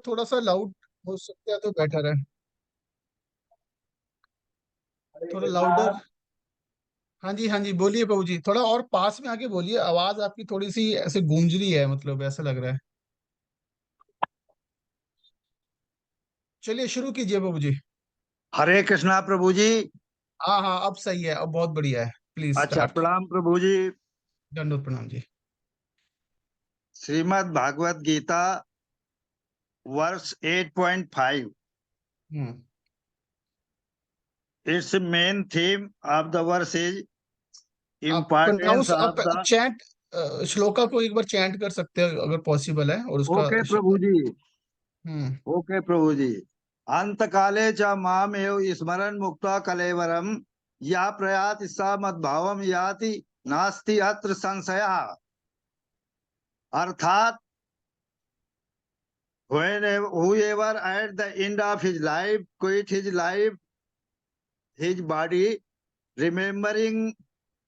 थोड़ा सा लाउड हो सकता है तो बेटर है। थोड़ा लाउडर। हाँ जी हाँ जी, बोलिए प्रभु जी, थोड़ा और पास में आके बोलिए, आवाज आपकी थोड़ी सी ऐसे गूंज रही है, मतलब ऐसा लग रहा है। चलिए शुरू कीजिए प्रभु जी। हरे कृष्णा प्रभु जी। हाँ हाँ, अब सही है, अब बहुत बढ़िया है। प्लीज अच्छा, स्टार्ट। प्रणाम प्रभु जी। दंडोत प्रणाम जी। Shrimad Bhagavat Gita verse 8.5। Hmm. It's main theme of the verse is आप इम्पोर्टेंस प्रोनाउंस, आप ऑफ द। चैंट, श्लोका को एक बार चैंट कर सकते हैं अगर पॉसिबल है, और उसका ओके प्रभु जी। हम्म। ओके प्रभु जी। अंत काले च माम एव स्मरण मुक्ता कलेवरम या प्रयात सा मद्भावम याति नास्ति अत्र संशयः। अर्थात whoever at the end of his life quit his life, his body, remembering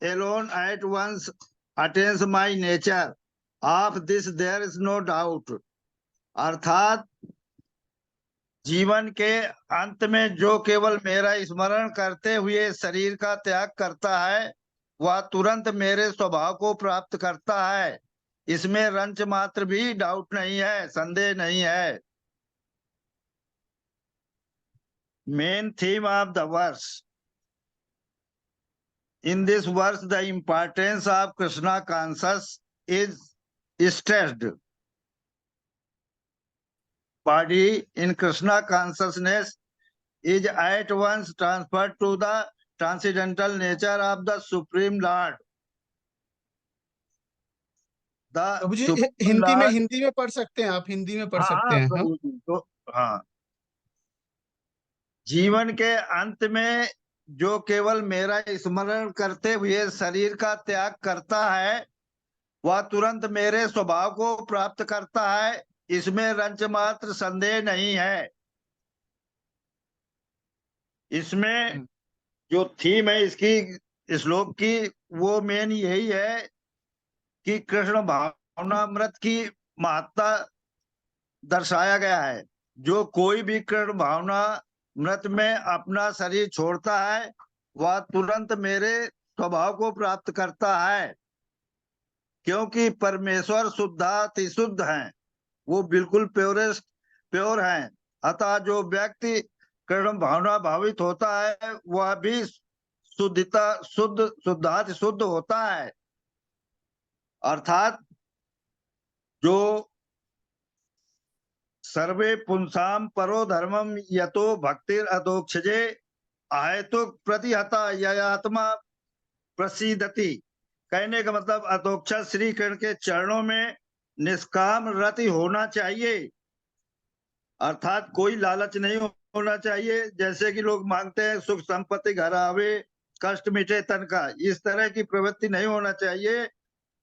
alone at once attains my nature, of this there is no doubt। अर्थात जीवन के अंत में जो केवल मेरा स्मरण करते हुए शरीर का त्याग करता है, वह तुरंत मेरे स्वभाव को प्राप्त करता है। इसमें रंच मात्र भी डाउट नहीं है, संदेह नहीं है। Main theme of the verse. In this verse, the importance of Krishna consciousness is stressed. Body in Krishna consciousness is at once transferred to the transcendental nature of the Supreme Lord. The Prabhu ji Supreme Hindi में, Lord। Hindi में पढ़ सकते हैं आप, हिंदी में पढ़ हाँ सकते हाँ हैं हाँ। प्रभु जी, तो हाँ, जीवन के अंत में जो केवल मेरा स्मरण करते हुए शरीर का त्याग करता है, वह तुरंत मेरे स्वभाव को प्राप्त करता है। इसमें रंच मात्र संदेह नहीं है। इसमें हम्म। जो थीम है इसकी, श्लोक की, वो मेन यही है कि कृष्ण भावनामृत की महत्ता दर्शाया गया है। जो कोई भी कृष्ण भावना मृत में अपना शरीर छोड़ता है, वह तुरंत मेरे स्वभाव को प्राप्त करता है, क्योंकि परमेश्वर शुद्धाति शुद्ध हैं। वो बिल्कुल प्योरेस्ट प्योर हैं। अतः जो व्यक्ति कृष्ण भावना भावित होता है, वह भी शुद्धाति शुद्ध होता है। अर्थात जो सर्वे पुंसाम परो धर्मम यतो भक्तिर अधोक्षजे अहेतु प्रतिहता ययात्मा प्रसीदति। कहने का मतलब, अधोक्षा श्री कृष्ण के चरणों में निष्काम रति होना चाहिए। अर्थात कोई लालच नहीं होना चाहिए। जैसे कि लोग मांगते हैं सुख संपत्ति घर आवे, कष्ट मिटे तन का, इस तरह की प्रवृत्ति नहीं होना चाहिए।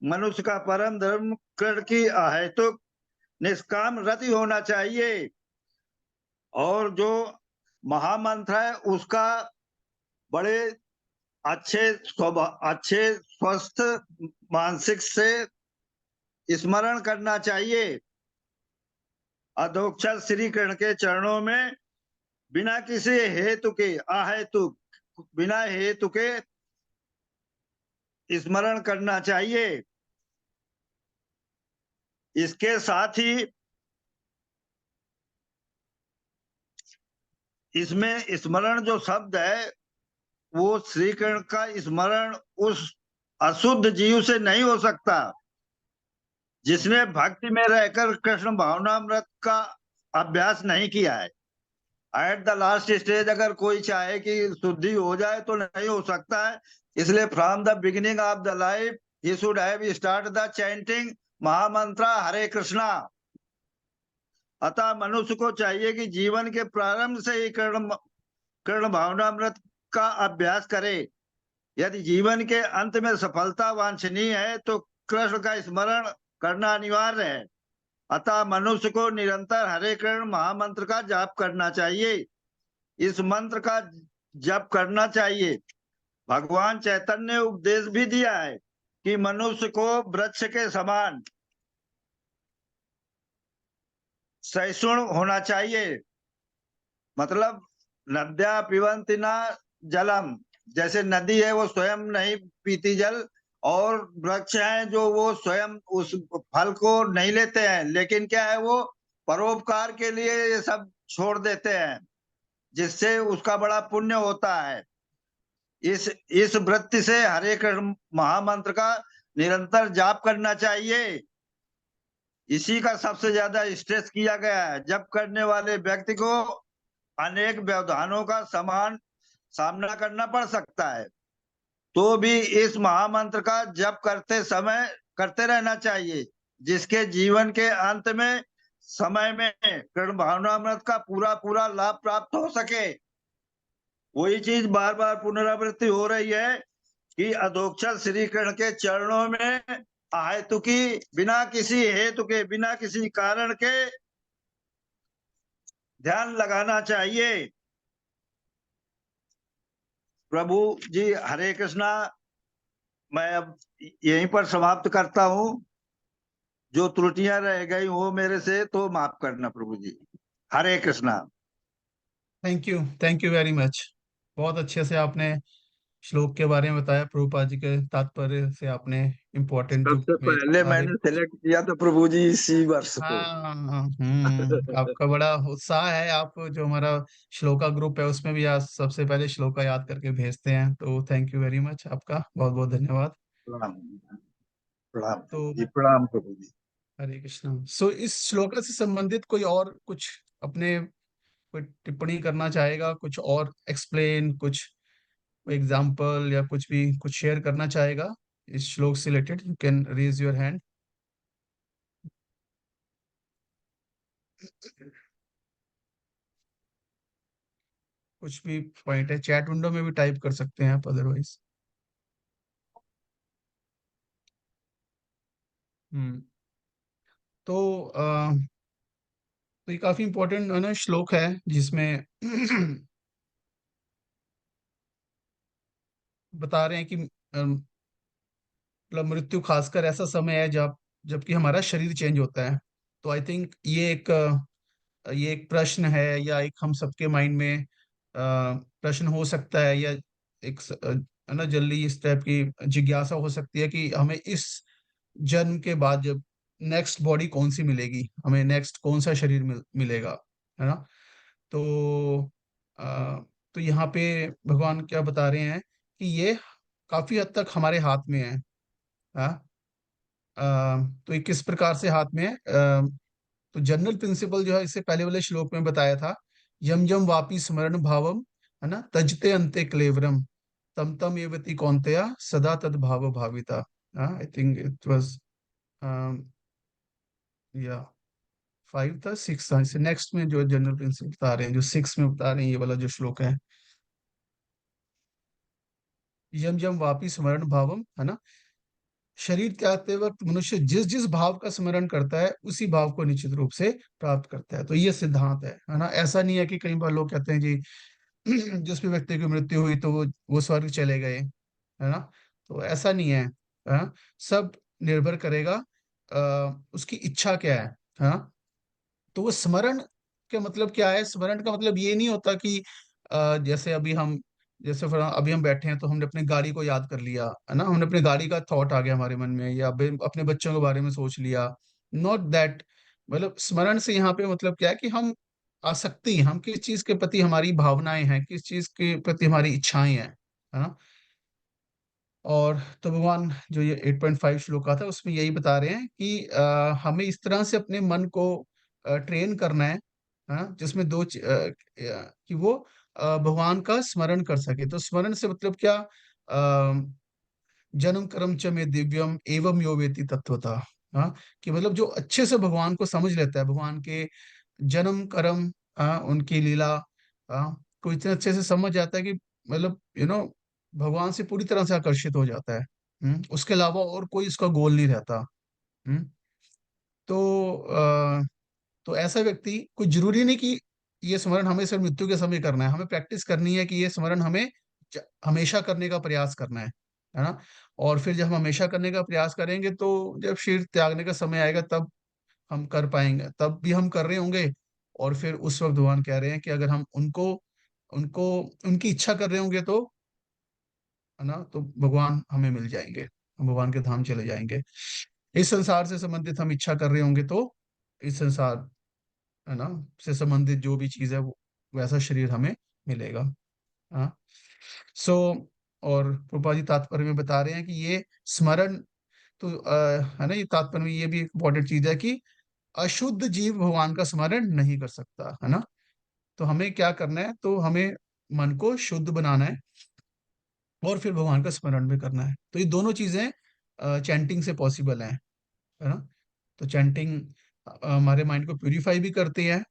मनुष्य का परम धर्म कृष्ण की अहेतुक निष्काम रति होना चाहिए। और जो महामंत्र है उसका बड़े अच्छे स्वस्थ मानसिक से स्मरण करना चाहिए। अधोक्षर श्री कृष्ण के चरणों में बिना किसी हेतु के, अहेतु, बिना हेतु के स्मरण करना चाहिए। इसके साथ ही इसमें स्मरण जो शब्द है, वो श्री कृष्ण का स्मरण उस अशुद्ध जीव से नहीं हो सकता जिसने भक्ति में रहकर कृष्ण भावनामृत का अभ्यास नहीं किया है। एट द लास्ट स्टेज अगर कोई चाहे कि शुद्धि हो जाए तो नहीं हो सकता है। इसलिए from the beginning of the life he should have start the chanting महामंत्र हरे कृष्णा। अतः मनुष्य को चाहिए कि जीवन के प्रारंभ से ही कर्ण कर्ण भावनामृत का अभ्यास करे। यदि जीवन के अंत में सफलता वांछनीय है तो कृष्ण का स्मरण करना अनिवार्य है। अतः मनुष्य को निरंतर हरे कृष्ण महामंत्र का जाप करना चाहिए। इस मंत्र का जप करना चाहिए। भगवान चैतन्य ने उपदेश भी दिया है कि मनुष्य को वृक्ष के समान सहिष्णु होना चाहिए। मतलब नद्या पिबन्ति न जलम, जैसे नदी है वो स्वयं नहीं पीती जल, और वृक्ष हैं जो वो स्वयं उस फल को नहीं लेते हैं, लेकिन क्या है वो परोपकार के लिए ये सब छोड़ देते हैं, जिससे उसका बड़ा पुण्य होता है। इस वृत्ति से हरे कृष्ण महामंत्र का निरंतर जाप करना चाहिए। इसी का सबसे ज्यादा स्ट्रेस किया गया है। जब करने वाले व्यक्ति को अनेक व्यवधानों का समान सामना करना पड़ सकता है, तो भी इस महामंत्र का जप करते समय करते रहना चाहिए, जिसके जीवन के अंत में समय में कृष्ण भावनामृत का पूरा पूरा लाभ प्राप्त हो सके। वही चीज बार बार पुनरावृत्ति हो रही है कि अधोक्षर श्री कृष्ण के चरणों में अहेतु की, बिना किसी हेतु के, बिना किसी कारण के ध्यान लगाना चाहिए। प्रभु जी हरे कृष्णा। मैं अब यहीं पर समाप्त करता हूँ। जो त्रुटियां रह गई हो मेरे से तो माफ करना प्रभु जी। Hare Krishna. Thank you very much. बहुत अच्छे से आपने श्लोक के बारे में बताया, प्रभुपाद जी के तात्पर्य से आपने इम्पोर्टेंट जो सबसे मेरे पहले सारे। मैंने सेलेक्ट किया था प्रभु जी इसी वर्ष को। हाँ, आपका बड़ा उत्साह है। आप जो हमारा श्लोका ग्रुप है उसमें भी आज सबसे पहले श्लोका याद करके भेजते हैं, तो थैंक यू वेरी मच, आपका बहुत बहुत धन्यवाद। प्रणाम। प्रणाम तो जी, प्रणाम प्रभु जी। हरे कृष्णा। सो इस श्लोका से संबंधित कोई और कुछ अपने कोई टिप्पणी करना चाहेगा, कुछ और एक्सप्लेन, कुछ एग्जाम्पल या कुछ भी कुछ शेयर करना चाहेगा इस श्लोक से related? You can raise your hand. कुछ भी पॉइंट है चैट विंडो में भी टाइप कर सकते हैं आप अदरवाइज। हम्म। तो तो ये काफी इंपॉर्टेंट है ना श्लोक है, जिसमें बता रहे हैं कि मतलब मृत्यु खासकर ऐसा समय है जब जबकि हमारा शरीर चेंज होता है। तो आई थिंक ये एक प्रश्न है, या एक हम सबके माइंड में प्रश्न हो सकता है, या एक है ना जल्दी इस टाइप की जिज्ञासा हो सकती है कि हमें इस जन्म के बाद जब नेक्स्ट बॉडी कौन सी मिलेगी, हमें नेक्स्ट कौन सा शरीर मिलेगा, है ना? तो अ, तो यहाँ पे भगवान क्या बता रहे हैं कि ये काफी हद तक हमारे हाथ में है। हाँ। अ, तो ये किस प्रकार से हाथ में है? तो जनरल प्रिंसिपल जो है इससे पहले वाले श्लोक में बताया था, यम यम वापी स्मरण भावम, है ना, तजते अंते क्लेवरम, तम तम एवति कौन्तेया सदा तद भाव भाविता। आई थिंक इट वाज या 5 था, 6 था। इसे नेक्स्ट में जो जनरल प्रिंसिपल बता रहे हैं, जो 6 में बता रहे हैं, ये वाला जो श्लोक है, यम यम वापी स्मरण भावम, है ना, शरीर त्यागते वक्त मनुष्य जिस जिस भाव का स्मरण करता है उसी भाव को निश्चित रूप से प्राप्त करता है। तो ये सिद्धांत है ना? ऐसा नहीं है कि कई बार लोग कहते हैं जी जिस भी व्यक्ति की मृत्यु हुई तो वो स्वर्ग चले गए, है ना? तो ऐसा नहीं है। हाँ, सब निर्भर करेगा उसकी इच्छा क्या है ना? तो वो स्मरण का मतलब क्या है? स्मरण का मतलब ये नहीं होता कि जैसे अभी हम बैठे हैं तो हमने अपनी गाड़ी को याद कर लिया, है ना, हमने अपनी गाड़ी का थॉट आ गया हमारे मन में, या अभी अपने बच्चों के बारे में सोच लिया। Not that. मतलब स्मरण से यहाँ पे मतलब क्या है कि हम आसक्ति, हम किस चीज के प्रति हमारी भावनाएं हैं, किस चीज के प्रति हमारी इच्छाएं हैं, है ना? और तो भगवान जो ये 8.5 श्लोक था उसमें यही बता रहे हैं कि हमें इस तरह से अपने मन को ट्रेन करना है, हाँ, जिसमें कि वो भगवान का स्मरण कर सके। तो स्मरण से मतलब क्या? जन्म कर्म च में दिव्यम एवं यो वेति तत्वता। हाँ, कि मतलब जो अच्छे से भगवान को समझ लेता है, भगवान के जन्म कर्म, उनकी लीला, को इतने अच्छे से समझ जाता है कि मतलब भगवान से पूरी तरह से आकर्षित हो जाता है। उसके अलावा और कोई इसका गोल नहीं रहता। हम्म। तो तो ऐसा व्यक्ति, कुछ जरूरी नहीं कि ये स्मरण हमें सिर्फ मृत्यु के समय करना है, हमें प्रैक्टिस करनी है कि ये स्मरण हमें हमेशा करने का प्रयास करना है ना? और फिर जब हम हमेशा करने का प्रयास करेंगे तो जब शरीर त्यागने का समय आएगा तब हम कर पाएंगे, तब भी हम कर रहे होंगे। और फिर उस वक्त भगवान कह रहे हैं कि अगर हम उनको उनको उनकी इच्छा कर रहे होंगे तो, है ना, तो भगवान हमें मिल जाएंगे, हम भगवान के धाम चले जाएंगे। इस संसार से संबंधित हम इच्छा कर रहे होंगे तो इस संसार, है ना, से संबंधित जो भी चीज है वो वैसा शरीर हमें मिलेगा। हाँ। सो और प्रभुपाद जी तात्पर्य में बता रहे हैं कि ये स्मरण, तो है ना, ये तात्पर्य में ये भी एक इम्पोर्टेंट चीज है कि अशुद्ध जीव भगवान का स्मरण नहीं कर सकता, है ना। तो हमें क्या करना है, तो हमें मन को शुद्ध बनाना है और फिर भगवान का स्मरण भी करना है। तो ये दोनों चीजें चैंटिंग से पॉसिबल है ना। तो चैंटिंग हमारे माइंड को प्यूरिफाई भी करती है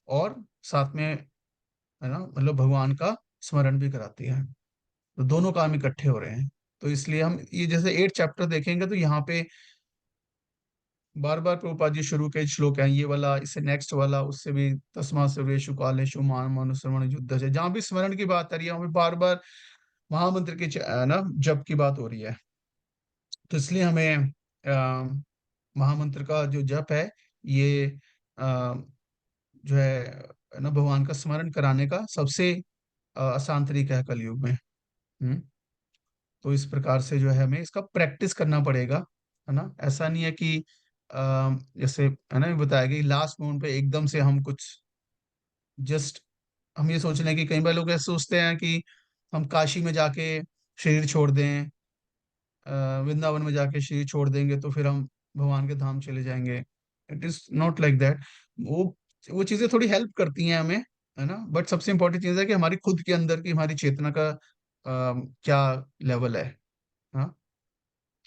और साथ में, है ना, मतलब भगवान का स्मरण भी कराती है। तो दोनों काम इकट्ठे हो रहे हैं। तो इसलिए हम ये जैसे 8 चैप्टर देखेंगे तो यहाँ पे बार बार प्रभुपाद जी शुरू के श्लोक हैं, ये वाला, इससे नेक्स्ट वाला, उससे भी, तस्मा सर्वेषु कालेषु मां मनुस्मरण युद्ध से, जहां भी स्मरण की बात आ रही है वहां पे बार बार महामंत्र के ना जप की बात हो रही है। तो इसलिए हमें महामंत्र का जो जप है, ये जो है ना, भगवान का स्मरण कराने का सबसे आसान तरीका है कलयुग में। तो इस प्रकार से जो है हमें इसका प्रैक्टिस करना पड़ेगा, है ना। ऐसा नहीं है कि जैसे, है ना, बताया कि लास्ट मोमेंट पे एकदम से हम कुछ, जस्ट हम ये सोच लें कि कई बार लोग ऐसे सोचते हैं कि हम काशी में जाके शरीर छोड़ दें, वृंदावन में जाके शरीर छोड़ देंगे तो फिर हम भगवान के धाम चले जाएंगे। It is not like that. वो वो चीजें थोड़ी हेल्प करती हैं हमें, है ना, बट सबसे इंपॉर्टेंट चीज है कि हमारी खुद के अंदर की हमारी चेतना का क्या लेवल है।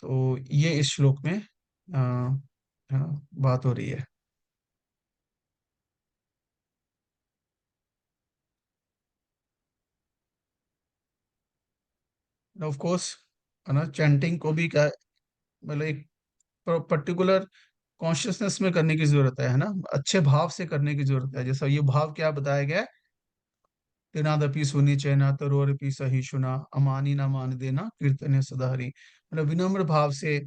तो ये इस श्लोक में है ना बात हो रही है। ऑफ कोर्स, है ना, चैंटिंग को भी क्या, मतलब एक पर्टिकुलर कॉन्शियसनेस में करने की जरूरत है ना, अच्छे भाव से करने की जरूरत है। जैसा ये भाव क्या बताया गया है, तेनादपि सुनी चैना तरोरपि सहिष्णुना अमानी ना मान देना कीर्तने सदाहरि, मतलब विनम्र भाव से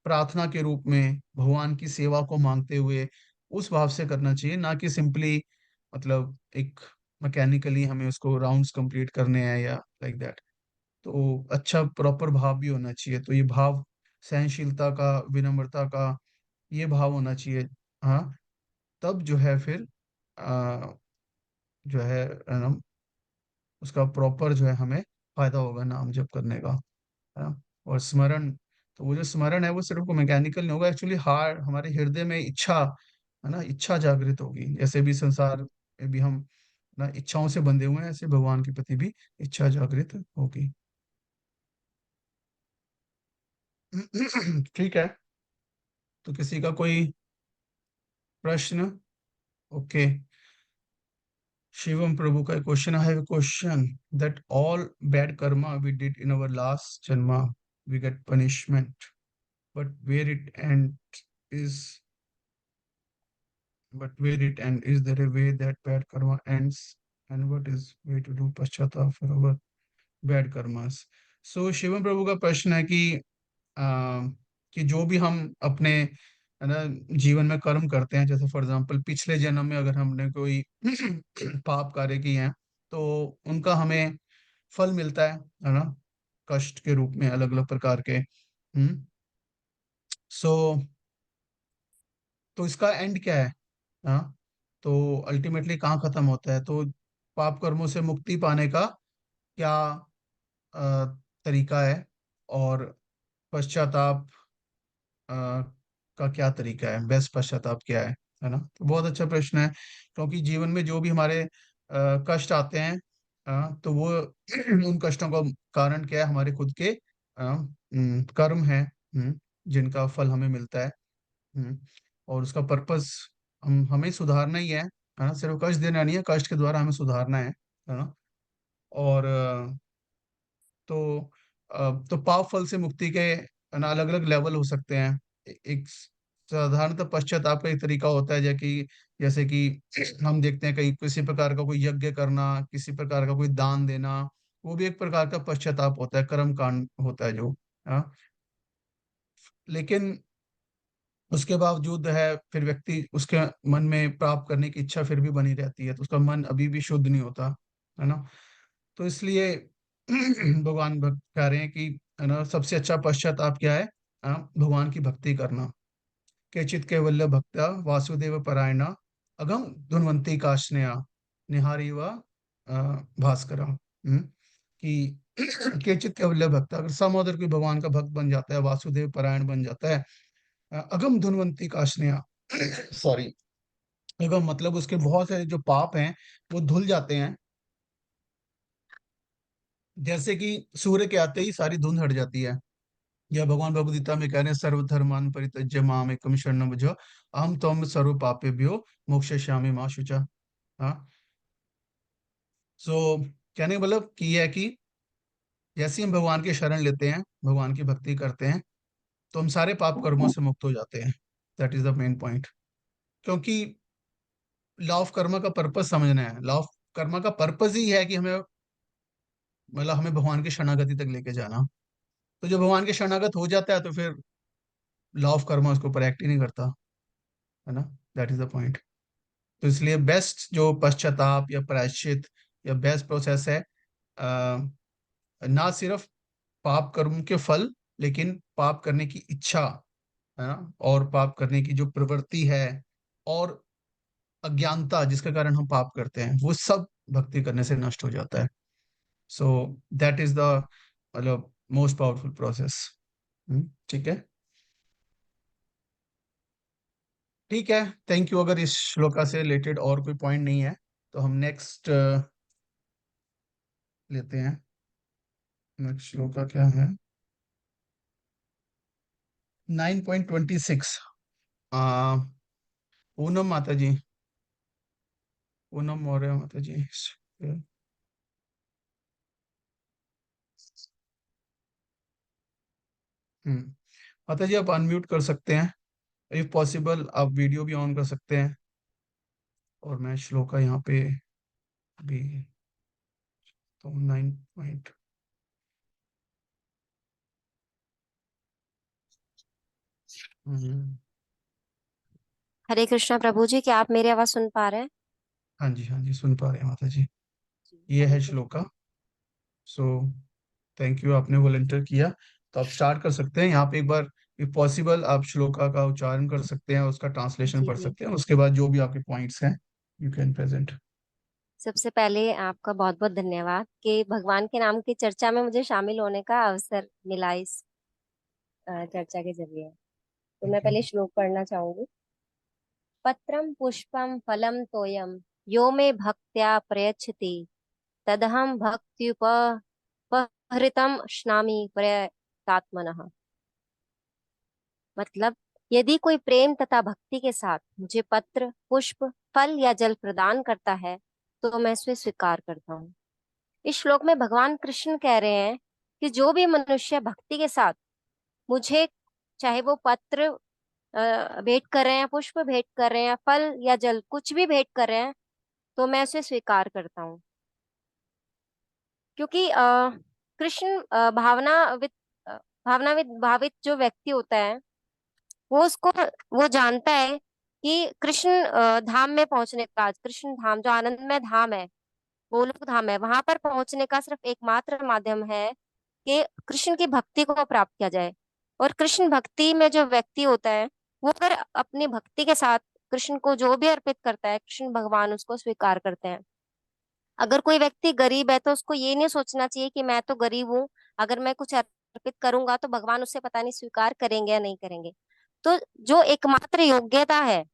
प्रार्थना के रूप में भगवान की सेवा को मांगते हुए उस भाव से करना चाहिए, ना कि सिंपली मतलब एक मैकेनिकली हमें उसको राउंड्स कंप्लीट करने हैं या लाइक दैट। तो अच्छा प्रॉपर भाव भी होना चाहिए। तो ये भाव सहनशीलता का, विनम्रता का, ये भाव होना चाहिए। हाँ, तब जो है फिर आ, जो है ना, उसका प्रॉपर जो है हमें फायदा होगा नाम जप करने का, है ना। और स्मरण, तो वो जो स्मरण है वो सिर्फ को मैकेनिकल नहीं होगा, एक्चुअली हार्ट, हमारे हृदय में इच्छा, है ना, इच्छा जागृत होगी। जैसे भी संसार में भी हम ना इच्छाओं से बंधे हुए हैं, ऐसे भगवान के प्रति भी इच्छा जागृत होगी। ठीक है। तो किसी का कोई प्रश्न? ओके। शिवम प्रभु का question, I have question that all bad karma we did in our last janma we get punishment, but where it end is but where it end, is there a way that bad karma ends, and what is way to do paschatap for our bad karmas? So Shivam प्रभु का प्रश्न है आ, कि जो भी हम अपने, है ना, जीवन में कर्म करते हैं, जैसे फॉर एग्जांपल पिछले जन्म में अगर हमने कोई पाप कार्य किए हैं तो उनका हमें फल मिलता है ना, कष्ट के रूप में अलग अलग प्रकार के। सो तो इसका एंड क्या है? हाँ, तो अल्टीमेटली कहाँ खत्म होता है? तो पाप कर्मों से मुक्ति पाने का क्या अ, तरीका है, और पश्चाताप अ, का क्या तरीका है, बेस्ट पश्चाताप क्या है ना। तो बहुत अच्छा प्रश्न है, क्योंकि जीवन में जो भी हमारे कष्ट आते हैं, तो वो उन कष्टों का कारण क्या है? हमारे खुद के कर्म है, जिनका फल हमें मिलता है। हम्म, और उसका पर्पस हम हमें सुधारना ही है ना, सिर्फ कष्ट देना नहीं है, कष्ट के द्वारा हमें सुधारना है ना। और तो तो पाप फल से मुक्ति के ना अलग अलग लेवल हो सकते हैं। एक साधारणतः पश्चाताप का एक तरीका होता है, जैसे कि हम देखते हैं कहीं किसी प्रकार का कोई यज्ञ करना, किसी प्रकार का कोई दान देना, वो भी एक प्रकार का पश्चाताप होता है, कर्म कांड होता है जो। हाँ। लेकिन उसके बावजूद है फिर व्यक्ति उसके मन में प्राप्त करने की इच्छा फिर भी बनी रहती है, तो उसका मन अभी भी शुद्ध नहीं होता, है ना। तो इसलिए भगवान भक्त कह रहे हैं कि, है ना, सबसे अच्छा पश्चाताप क्या है? भगवान की भक्ति करना। केचित कैवल्य भक्त्या वासुदेव परायणा अगम धुनवंती काष्णया निहारी व भास्कर। कि केचित कैवल्य भक्त, अगर समोदर कोई भगवान का भक्त बन जाता है, वासुदेव परायण बन जाता है, अगम धुनवंती काष्णया, सॉरी, अगम मतलब उसके बहुत सारे जो पाप हैं वो धुल जाते हैं, जैसे कि सूर्य के आते ही सारी धुंध हट जाती है। या भगवान भगवद गीता में कह रहे हैं, सर्वधर्मान परित्यज्य माम एकम शरणम व्रज अहम त्वं सर्व पापेभ्यो मोक्षयिष्यामि मा शुचा। हाँ। सो कहने का मतलब कि यह है कि जैसे ही हम भगवान की शरण लेते हैं, भगवान की भक्ति करते हैं, तो हम सारे पाप कर्मों से मुक्त हो जाते हैं। That is the main point. क्योंकि लॉ ऑफ कर्मा का पर्पस समझना है। लॉ ऑफ कर्मा का पर्पस ही है कि हमें, मतलब हमें भगवान की शरणागति तक लेके जाना। तो जो भगवान के शरणागत हो जाता है तो फिर लॉ ऑफ कर्मा उसके ऊपर एक्ट ही नहीं करता, है ना। That is the point. तो इसलिए बेस्ट जो पश्चाताप या प्रायश्चित या बेस्ट प्रोसेस है, अ, ना सिर्फ पाप कर्म के फल, लेकिन पाप करने की इच्छा, है ना, और पाप करने की जो प्रवृत्ति है, और अज्ञानता जिसके कारण हम पाप करते हैं, वो सब भक्ति करने से नष्ट हो जाता है। सो दैट इज द, मतलब, मोस्ट पावरफुल प्रोसेस। ठीक है। ठीक है, थैंक यू। अगर इस श्लोका से रिलेटेड और कोई पॉइंट नहीं है तो हम नेक्स्ट लेते हैं। नेक्स्ट श्लोका क्या है? 9.26। पूनम माता जी, पूनम मौर्य माता जी। हम्म माता जी, आप अनम्यूट कर सकते हैं, इफ पॉसिबल आप वीडियो भी ऑन कर सकते हैं। और मैं श्लोका यहाँ पे भी, तो 9 पॉइंट। हम्म, हरे कृष्णा प्रभु जी, क्या आप मेरी आवाज सुन पा रहे हैं? हाँ जी, हाँ जी, सुन पा रहे हैं माता जी। जी, ये हरे है कृष्ण। श्लोका। सो थैंक यू, आपने वॉलंटियर किया। तो आप स्टार्ट कर सकते हैं यहाँ पे। एक बार इफ पॉसिबल आप श्लोका का उच्चारण कर सकते हैं, उसका ट्रांसलेशन जी पढ़ जी। सकते हैं, उसके बाद जो भी आपके पॉइंट्स हैं यू कैन प्रेजेंट। सबसे पहले आपका बहुत बहुत धन्यवाद कि भगवान के नाम की चर्चा में मुझे शामिल होने का अवसर मिला इस चर्चा के जरिए। तो मैं थैंक यू। पहले श्लोक पढ़ना चाहूंगी। पत्रम पुष्पम फलम तोयम यो मे भक्त्या प्रयच्छति तदहम भक्त्युपहृतम स्नामि प्रयतात्मनः। मतलब, यदि कोई प्रेम तथा भक्ति के साथ मुझे पत्र, पुष्प, फल या जल प्रदान करता है तो मैं उसे स्वीकार करता हूँ। इस श्लोक में भगवान कृष्ण कह रहे हैं कि जो भी मनुष्य भक्ति के साथ मुझे, चाहे वो पत्र भेंट कर रहे हैं, पुष्प भेंट कर रहे हैं, फल या जल कुछ भी भेंट कर रहे हैं, तो मैं उसे स्वीकार करता हूँ। क्योंकि कृष्ण भावनाविद भावित जो व्यक्ति होता है, वो उसको वो जानता है कि कृष्ण धाम में पहुंचने का, कृष्ण धाम जो आनंदमय धाम है, गोलोक धाम है, वहां पर पहुंचने का सिर्फ एकमात्र माध्यम है कि कृष्ण की भक्ति को प्राप्त किया जाए। और कृष्ण भक्ति में जो व्यक्ति होता है, वो अगर अपनी भक्ति के साथ कृष्ण को जो भी अर्पित करता है, कृष्ण भगवान उसको स्वीकार करते हैं। अगर कोई व्यक्ति गरीब है तो उसको ये नहीं सोचना चाहिए कि मैं तो गरीब हूँ, अगर मैं कुछ अर्पित करूंगा तो भगवान उससे पता नहीं स्वीकार करेंगे या नहीं करेंगे। तो जो एकमात्र योग्यता है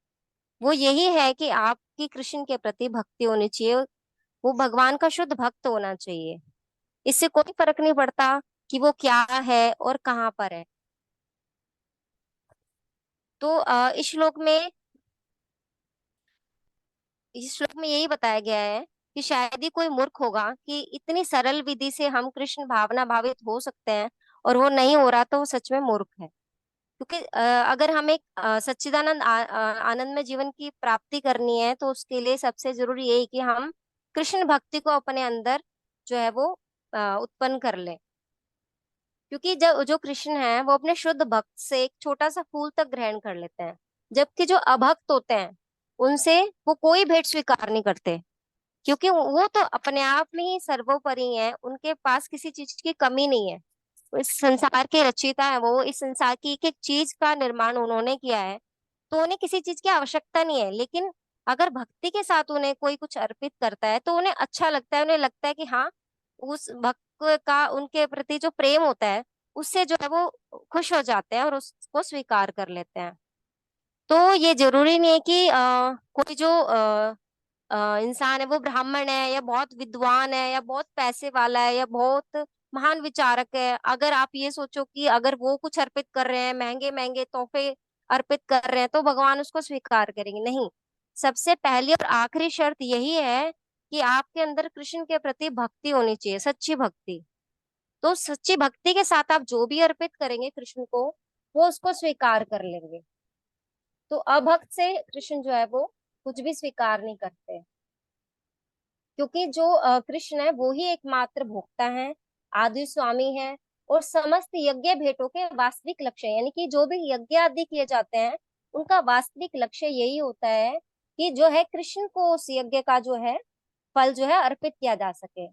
वो यही है कि आपकी कृष्ण के प्रति भक्ति होनी चाहिए, वो भगवान का शुद्ध भक्त होना चाहिए। इससे कोई फर्क नहीं पड़ता कि वो क्या है और कहाँ पर है। तो इस श्लोक में यही बताया गया है कि शायद ही कोई मूर्ख होगा कि इतनी सरल विधि से हम कृष्ण भावना भावित हो सकते हैं, और वो नहीं हो रहा तो वो सच में मूर्ख है। क्योंकि अगर हमें सच्चिदानंद आनंद में जीवन की प्राप्ति करनी है तो उसके लिए सबसे जरूरी यही कि हम कृष्ण भक्ति को अपने अंदर जो है वो उत्पन्न कर लें। क्योंकि जब जो कृष्ण है वो अपने शुद्ध भक्त से एक छोटा सा फूल तक ग्रहण कर लेते हैं, जबकि जो अभक्त होते हैं उनसे वो कोई भेंट स्वीकार नहीं करते, क्योंकि वो तो अपने आप में ही सर्वोपरि है, उनके पास किसी चीज की कमी नहीं है। वो इस संसार के रचयिता है, वो इस संसार की एक एक चीज का निर्माण उन्होंने किया है, तो उन्हें किसी चीज की आवश्यकता नहीं है। लेकिन अगर भक्ति के साथ उन्हें कोई कुछ अर्पित करता है तो उन्हें अच्छा लगता है, उन्हें लगता है कि हाँ, उस भक्त का उनके प्रति जो प्रेम होता है उससे जो है वो खुश हो जाते हैं और उसको स्वीकार कर लेते हैं। तो ये जरूरी नहीं है कि कोई जो इंसान है वो ब्राह्मण है या बहुत विद्वान है या बहुत पैसे वाला है या बहुत महान विचारक है, अगर आप ये सोचो कि अगर वो कुछ अर्पित कर रहे हैं, महंगे महंगे तोहफे अर्पित कर रहे हैं, तो भगवान उसको स्वीकार करेंगे, नहीं। सबसे पहली और आखिरी शर्त यही है कि आपके अंदर कृष्ण के प्रति भक्ति होनी चाहिए, सच्ची भक्ति। तो सच्ची भक्ति के साथ आप जो भी अर्पित करेंगे कृष्ण को, वो उसको स्वीकार कर लेंगे। तो अभक्त से कृष्ण जो है वो कुछ भी स्वीकार नहीं करते, क्योंकि जो कृष्ण है वो ही एकमात्र भोक्ता है, आदि स्वामी है, और समस्त यज्ञ भेंटों के वास्तविक लक्ष्य, यानी कि जो भी यज्ञ आदि किए जाते हैं उनका वास्तविक लक्ष्य यही होता है कि जो है कृष्ण को उस यज्ञ का जो है फल जो है अर्पित किया जा सके।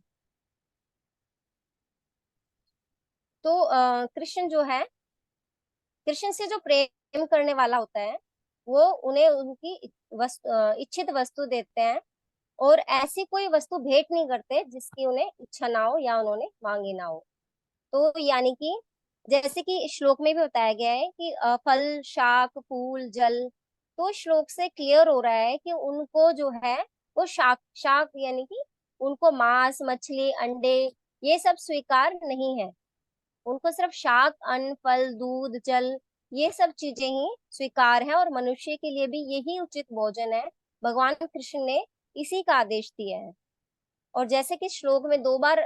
तो कृष्ण जो है, कृष्ण से जो प्रेम करने वाला होता है वो उन्हें उनकी इच्छित वस्तु देते हैं, और ऐसी कोई वस्तु भेंट नहीं करते जिसकी उन्हें इच्छा ना हो या उन्होंने मांगी ना हो। तो यानी कि जैसे कि इस श्लोक में भी बताया गया है कि फल, शाक, फूल, जल। तो इस श्लोक से क्लियर हो रहा है कि उनको जो है वो शाक शाक यानी कि उनको मांस, मछली, अंडे ये सब स्वीकार नहीं है। उनको सिर्फ शाक, अन्न, फल, दूध, जल ये सब चीजें ही स्वीकार है, और मनुष्य के लिए भी यही उचित भोजन है। भगवान कृष्ण ने इसी का आदेश दिया है। और जैसे कि श्लोक में दो बार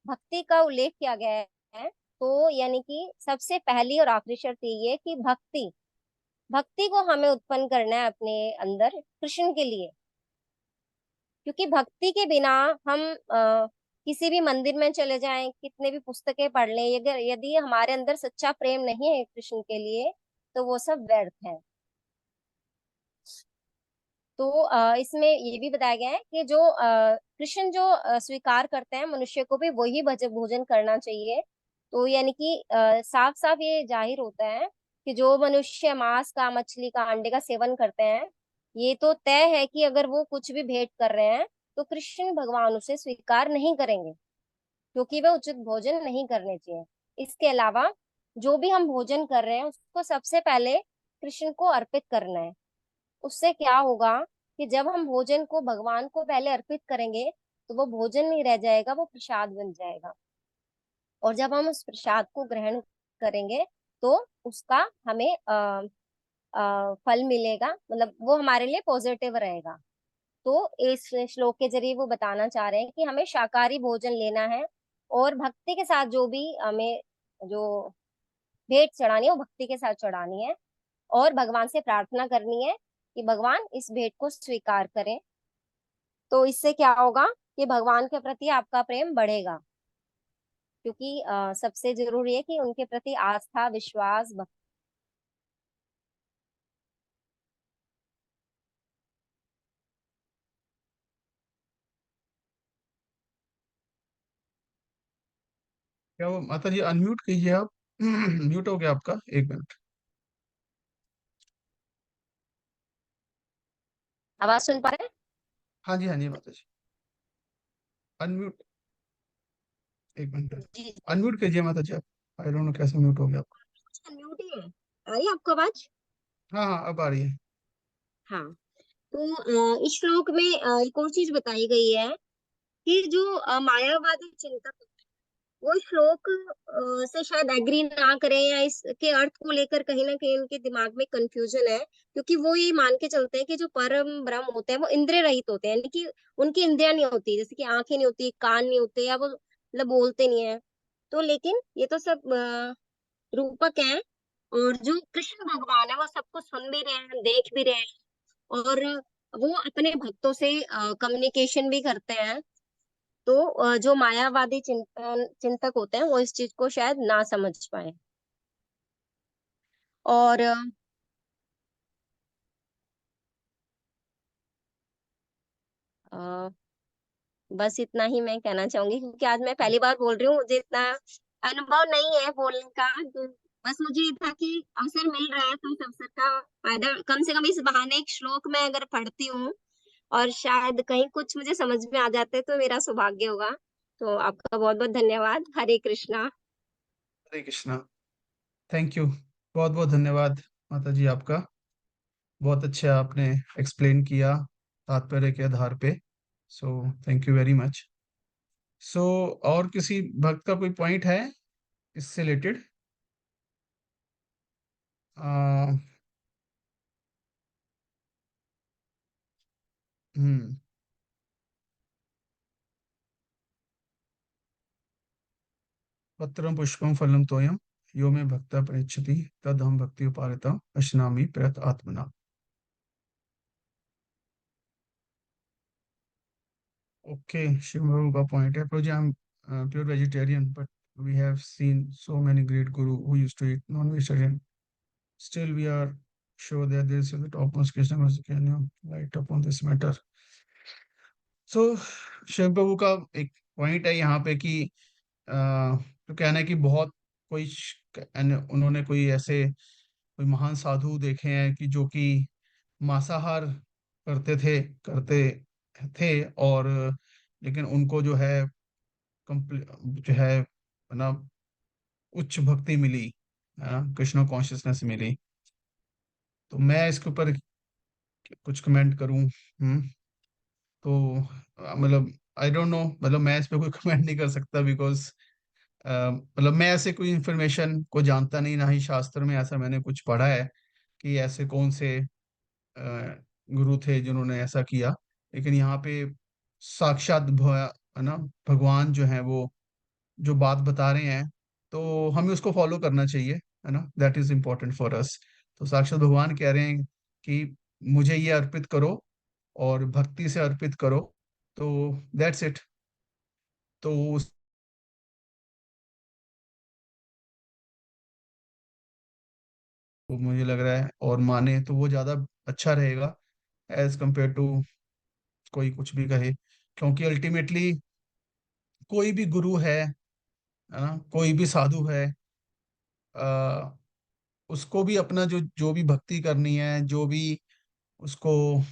भक्ति का उल्लेख किया गया है, तो यानी कि सबसे पहली और आखिरी शर्त यही है कि भक्ति भक्ति को हमें उत्पन्न करना है अपने अंदर कृष्ण के लिए। क्योंकि भक्ति के बिना हम किसी भी मंदिर में चले जाएं, कितने भी पुस्तकें पढ़ लें, अगर यदि हमारे अंदर सच्चा प्रेम नहीं है कृष्ण के लिए, तो वो सब व्यर्थ है। तो इसमें ये भी बताया गया है कि जो कृष्ण जो स्वीकार करते हैं, मनुष्य को भी वही भोजन करना चाहिए। तो यानी कि साफ साफ ये जाहिर होता है कि जो मनुष्य मांस का, मछली का, अंडे का सेवन करते हैं, ये तो तय है कि अगर वो कुछ भी भेंट कर रहे हैं तो कृष्ण भगवान उसे स्वीकार नहीं करेंगे, क्योंकि वे उचित भोजन नहीं करने चाहिए। इसके अलावा जो भी हम भोजन कर रहे हैं उसको सबसे पहले कृष्ण को अर्पित करना है। उससे क्या होगा कि जब हम भोजन को भगवान को पहले अर्पित करेंगे तो वो भोजन नहीं रह जाएगा, वो प्रसाद बन जाएगा। और जब हम उस प्रसाद को ग्रहण करेंगे तो उसका हमें फल मिलेगा, मतलब वो हमारे लिए पॉजिटिव रहेगा। तो इस श्लोक के जरिए वो बताना चाह रहे हैं कि हमें शाकाहारी भोजन लेना है, और भक्ति के साथ जो भी हमें जो भेंट चढ़ानी है वो भक्ति के साथ चढ़ानी है, और भगवान से प्रार्थना करनी है कि भगवान इस भेंट को स्वीकार करें। तो इससे क्या होगा कि भगवान के प्रति आपका प्रेम बढ़ेगा, क्योंकि सबसे जरूरी है कि उनके प्रति आस्था, विश्वास, भक्ति। क्या वो माता जी अनम्यूट कीजिए आप। म्यूट हो गया आपका, एक मिनट। आवाज सुन पा रहे हैं? हाँ जी, हाँ जी माता जी, अनम्यूट। एक मिनट, जी। अनम्यूट कीजिए माता जी आप। आई डोंट नो कैसे म्यूट हो गया आपका। म्यूट ही है। आ रही है आपको आवाज? हाँ हाँ, अब आ रही है। हाँ। तो इस श्लोक में एक और चीज बताई गई है कि जो मायावादी चिंतक, वो श्लोक से शायद एग्री ना करें, या इसके अर्थ को लेकर कहीं ना कहीं उनके दिमाग में कंफ्यूजन है, क्योंकि वो ये मान के चलते हैं कि जो परम ब्रह्म होते हैं वो इंद्रिय रहित होते हैं, यानी कि उनकी इंद्रियां नहीं होती, जैसे कि आंखें नहीं होती, कान नहीं होते, या वो मतलब बोलते नहीं है। तो लेकिन ये तो सब रूपक है, और जो कृष्ण भगवान है वो सबको सुन भी रहे हैं, देख भी रहे हैं, और वो अपने भक्तों से कम्युनिकेशन भी करते हैं। तो जो मायावादी चिंतक होते हैं वो इस चीज को शायद ना समझ पाए। और अ, बस इतना ही मैं कहना चाहूंगी, क्योंकि आज मैं पहली बार बोल रही हूँ, मुझे इतना अनुभव नहीं है बोलने का। तो बस मुझे ये था कि अवसर मिल रहा है तो इस अवसर का फायदा, कम से कम इस बहाने एक श्लोक में अगर पढ़ती हूँ और शायद कहीं कुछ मुझे समझ में आ जाते तो मेरा सौभाग्य होगा। तो आपका बहुत बहुत धन्यवाद। हरे कृष्णा। हरे कृष्णा। थैंक यू, बहुत बहुत धन्यवाद माता जी आपका। बहुत अच्छा आपने एक्सप्लेन किया तात्पर्य के आधार पे। So thank you very much. So और किसी भक्त का कोई पॉइंट है इससे रिलेटेड? हम्म। पत्रम पुष्पम फलम तोयम यो मे भक्ता पृच्छति तद हम भक्ति उपारतम अश्नामि प्रयत आत्मना। ओके, शिव बाबू का पॉइंट है, प्रोजी I am pure vegetarian but we have seen so many great guru who used to eat non-vegetarian. Still, we are sure that there is a topmost Krishna consciousness. Can you light upon this matter? सो शिव प्रभु का एक point है यहाँ पे कि तो कहना है कि बहुत कोई उन्होंने कोई ऐसे कोई महान साधु देखे हैं कि जो कि मांसाहार करते थे, और लेकिन उनको जो है जो है ना उच्च भक्ति मिली, है ना, कृष्ण कॉन्शियसनेस मिली। तो मैं इसके ऊपर कुछ कमेंट करूं। तो मतलब आई डोंट नो, मतलब मैं इस पे कोई कमेंट नहीं कर सकता बिकॉज मतलब मैं ऐसे कोई इंफॉर्मेशन को जानता नहीं, ना ही शास्त्र में ऐसा मैंने कुछ पढ़ा है कि ऐसे कौन से गुरु थे जिन्होंने ऐसा किया। लेकिन यहाँ पे साक्षात है ना भगवान जो है वो जो बात बता रहे हैं, तो हमें उसको फॉलो करना चाहिए, है ना, that is important for us. तो साक्षात भगवान कह रहे हैं कि मुझे ये अर्पित करो और भक्ति से अर्पित करो, तो दैट्स इट। तो वो मुझे लग रहा है और माने तो वो ज्यादा अच्छा रहेगा एज कंपेयर टू कोई कुछ भी कहे, क्योंकि अल्टीमेटली कोई भी गुरु है ना, कोई भी साधु है, आ, उसको भी अपना जो जो भी भक्ति करनी है, जो भी उसको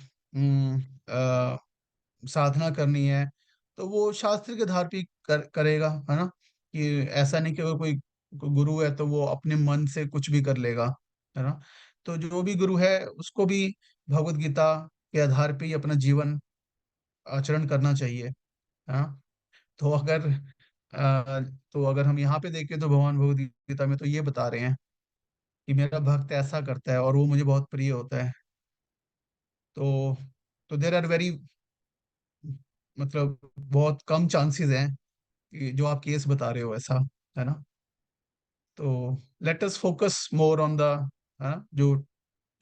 साधना करनी है, तो वो शास्त्र के आधार पे करेगा, है ना। कि ऐसा नहीं कि अगर कोई गुरु है तो वो अपने मन से कुछ भी कर लेगा, है ना। तो जो भी गुरु है उसको भी भगवत गीता के आधार पे ही अपना जीवन आचरण करना चाहिए, है ना। तो अगर तो अगर हम यहाँ पे देखें तो भगवान भगवत गीता में तो ये बता रहे हैं कि मेरा भक्त ऐसा करता है और वो मुझे बहुत प्रिय होता है। तो देर आर वेरी, मतलब बहुत कम चांसेस हैं कि जो आप केस बता रहे हो ऐसा, है ना। तो let us focus more on the, है ना, जो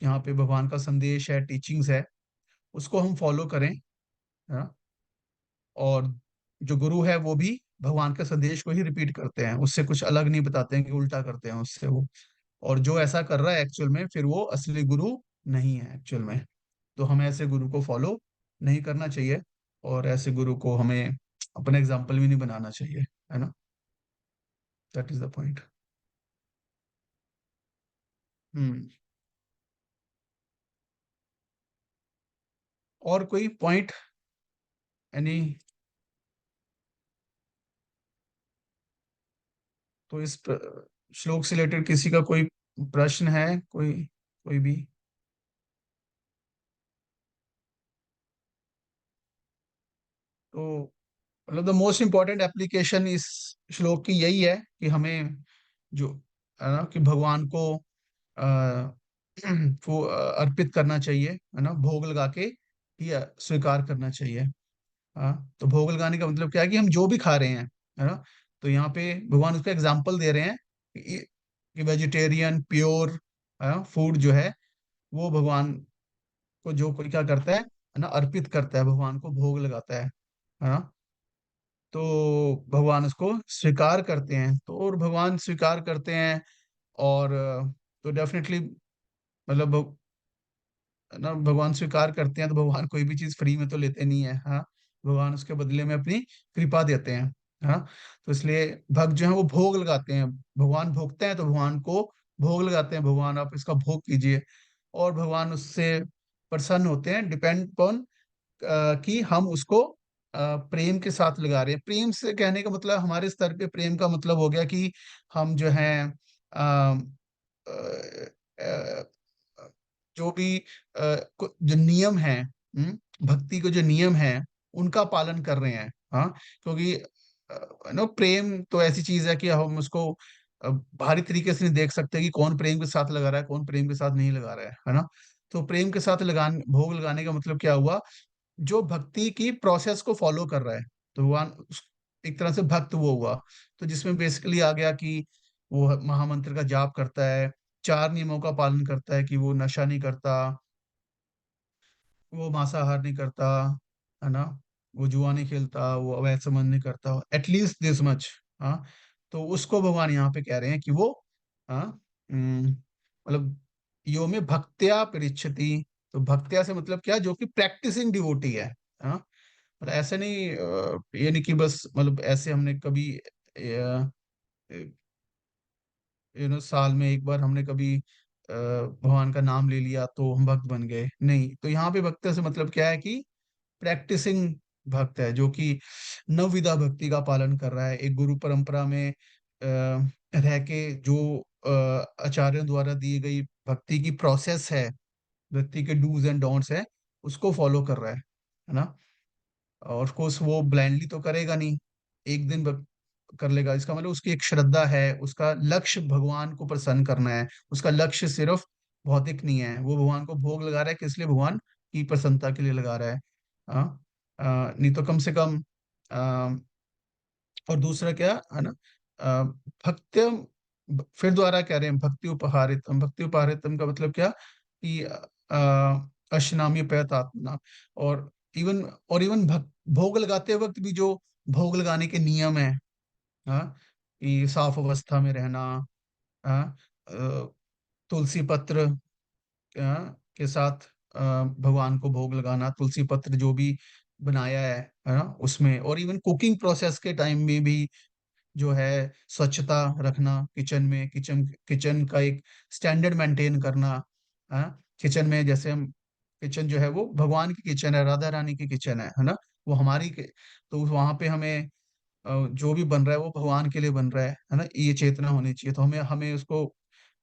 यहाँ पे भगवान का संदेश है, टीचिंग्स है, उसको हम फॉलो करें, है ना। और जो गुरु है वो भी भगवान के संदेश को ही रिपीट करते हैं, उससे कुछ अलग नहीं बताते हैं कि उल्टा करते हैं उससे वो। और जो ऐसा कर रहा है एक्चुअल में फिर वो असली गुरु नहीं है एक्चुअल में। तो हमें ऐसे गुरु को फॉलो नहीं करना चाहिए, और ऐसे गुरु को हमें अपना एग्जाम्पल भी नहीं बनाना चाहिए, है ना। That is the point. Hmm. और कोई पॉइंट, एनी? तो इस श्लोक से रिलेटेड किसी का कोई प्रश्न है, कोई कोई भी? तो मतलब द मोस्ट इम्पॉर्टेंट एप्लीकेशन इस श्लोक की यही है कि हमें जो, है ना, कि भगवान को अ, वो अर्पित करना चाहिए, है ना, भोग लगा के ही स्वीकार करना चाहिए। हाँ, तो भोग लगाने का मतलब क्या है कि हम जो भी खा रहे हैं, है ना, तो यहाँ पे भगवान उसका एग्जाम्पल दे रहे हैं कि वेजिटेरियन प्योर फूड जो है वो भगवान को जो कोई क्या करता है ना, अर्पित करता है, भगवान को भोग लगाता है ना। तो भगवान उसको स्वीकार करते हैं, तो और भगवान स्वीकार करते हैं। और तो डेफिनेटली मतलब ना भगवान स्वीकार करते हैं, तो भगवान कोई भी चीज फ्री में तो लेते नहीं है। हाँ, भगवान उसके बदले में अपनी कृपा देते हैं। हाँ, तो इसलिए भक्त जो है वो भोग लगाते हैं, भगवान भोगते हैं तो भगवान को भोग लगाते हैं, भगवान आप इसका भोग कीजिए। और भगवान उससे प्रसन्न होते हैं, डिपेंड अपॉन कि हम उसको प्रेम के साथ लगा रहे हैं। प्रेम से कहने का मतलब हमारे स्तर पे प्रेम का मतलब हो गया कि हम जो है जो भी जो नियम है, भक्ति के जो नियम है उनका पालन कर रहे हैं। हाँ, क्योंकि नो प्रेम तो ऐसी चीज है कि हम उसको बाहरी तरीके से नहीं देख सकते कि कौन प्रेम के साथ लगा रहा है, कौन प्रेम के साथ नहीं लगा रहा है ना। तो प्रेम के साथ लगान भोग लगाने का मतलब क्या हुआ, जो भक्ति की प्रोसेस को फॉलो कर रहा है। तो भगवान एक तरह से भक्त वो हुआ, तो जिसमें बेसिकली आ गया कि वो महामंत्र का जाप करता है, चार नियमों का पालन करता है कि वो नशा नहीं करता, वो मांसाहार नहीं करता, है ना, वो जुआ नहीं खेलता, वो अवैध संबंध नहीं करता, एटलीस्ट दिस मच। हाँ, तो उसको भगवान यहाँ पे कह रहे हैं कि वो, हाँ, मतलब यो में भक्त्या परिच्छति। तो भक्त्या से मतलब क्या, जो कि प्रैक्टिसिंग डिवोटी है। हाँ, मतलब ऐसे नहीं ये नहीं कि बस मतलब ऐसे हमने कभी साल में एक बार हमने कभी भगवान का नाम ले लिया तो हम भक्त बन गए, नहीं। तो यहाँ पे भक्त से मतलब क्या है कि प्रैक्टिसिंग भक्त है, जो कि नवविधा भक्ति का पालन कर रहा है, एक गुरु परंपरा में रह के जो आचार्यों द्वारा दी गई भक्ति की प्रोसेस है, भक्ति के डूज एंड डोंट्स है, उसको फॉलो कर रहा है ना। और ऑफ कोर्स वो ब्लाइंडली तो करेगा नहीं, एक दिन कर लेगा, इसका मतलब उसकी एक श्रद्धा है, उसका लक्ष्य भगवान को प्रसन्न करना है, उसका लक्ष्य सिर्फ भौतिक नहीं है, वो भगवान को भोग लगा रहा है कि इसलिए भगवान की प्रसन्नता के लिए लगा रहा है। हाँ, नहीं तो कम से कम और दूसरा क्या है ना, भक्त्यम, फिर द्वारा कह रहे हैं भक्ति उपहारितम। भक्ति उपहारितम का मतलब क्या कि अशनामी प्रयतात्मा। और इवन इवन भोग लगाते वक्त भी जो भोग लगाने के नियम है, हाँ, कि साफ अवस्था में रहना, हाँ, तुलसी पत्र के साथ भगवान को भोग लगाना, तुलसी पत्र जो भी बनाया है ना उसमें, और इवन कुकिंग प्रोसेस के टाइम में भी जो है स्वच्छता रखना, किचन में किचन किचन का एक स्टैंडर्ड मेंटेन करना। हाँ, किचन में जैसे हम, किचन जो है वो भगवान की किचन है, राधा रानी की किचन है ना, वो हमारी तो वहां पे हमें जो भी बन रहा है वो भगवान के लिए बन रहा है ना, ये चेतना होनी चाहिए। तो हमें हमें उसको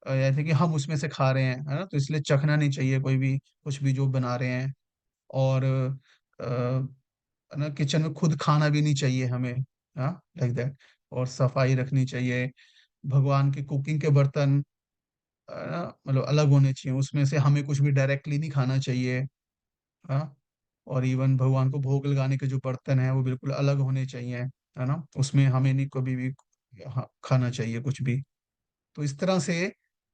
ऐसे कि हम उसमें से खा रहे हैं, है ना, तो इसलिए चखना नहीं चाहिए कोई भी कुछ भी जो बना रहे हैं। और है ना, किचन में खुद खाना भी नहीं चाहिए हमें, हाँ, लाइक दैट। और सफाई रखनी चाहिए, भगवान के कुकिंग के बर्तन मतलब अलग होने चाहिए, उसमें से हमें कुछ भी डायरेक्टली नहीं खाना चाहिए। हाँ, और इवन भगवान को भोग लगाने के जो बर्तन है वो बिल्कुल अलग होने चाहिए, है ना, उसमें हमें नहीं कभी भी खाना चाहिए कुछ भी। तो इस तरह से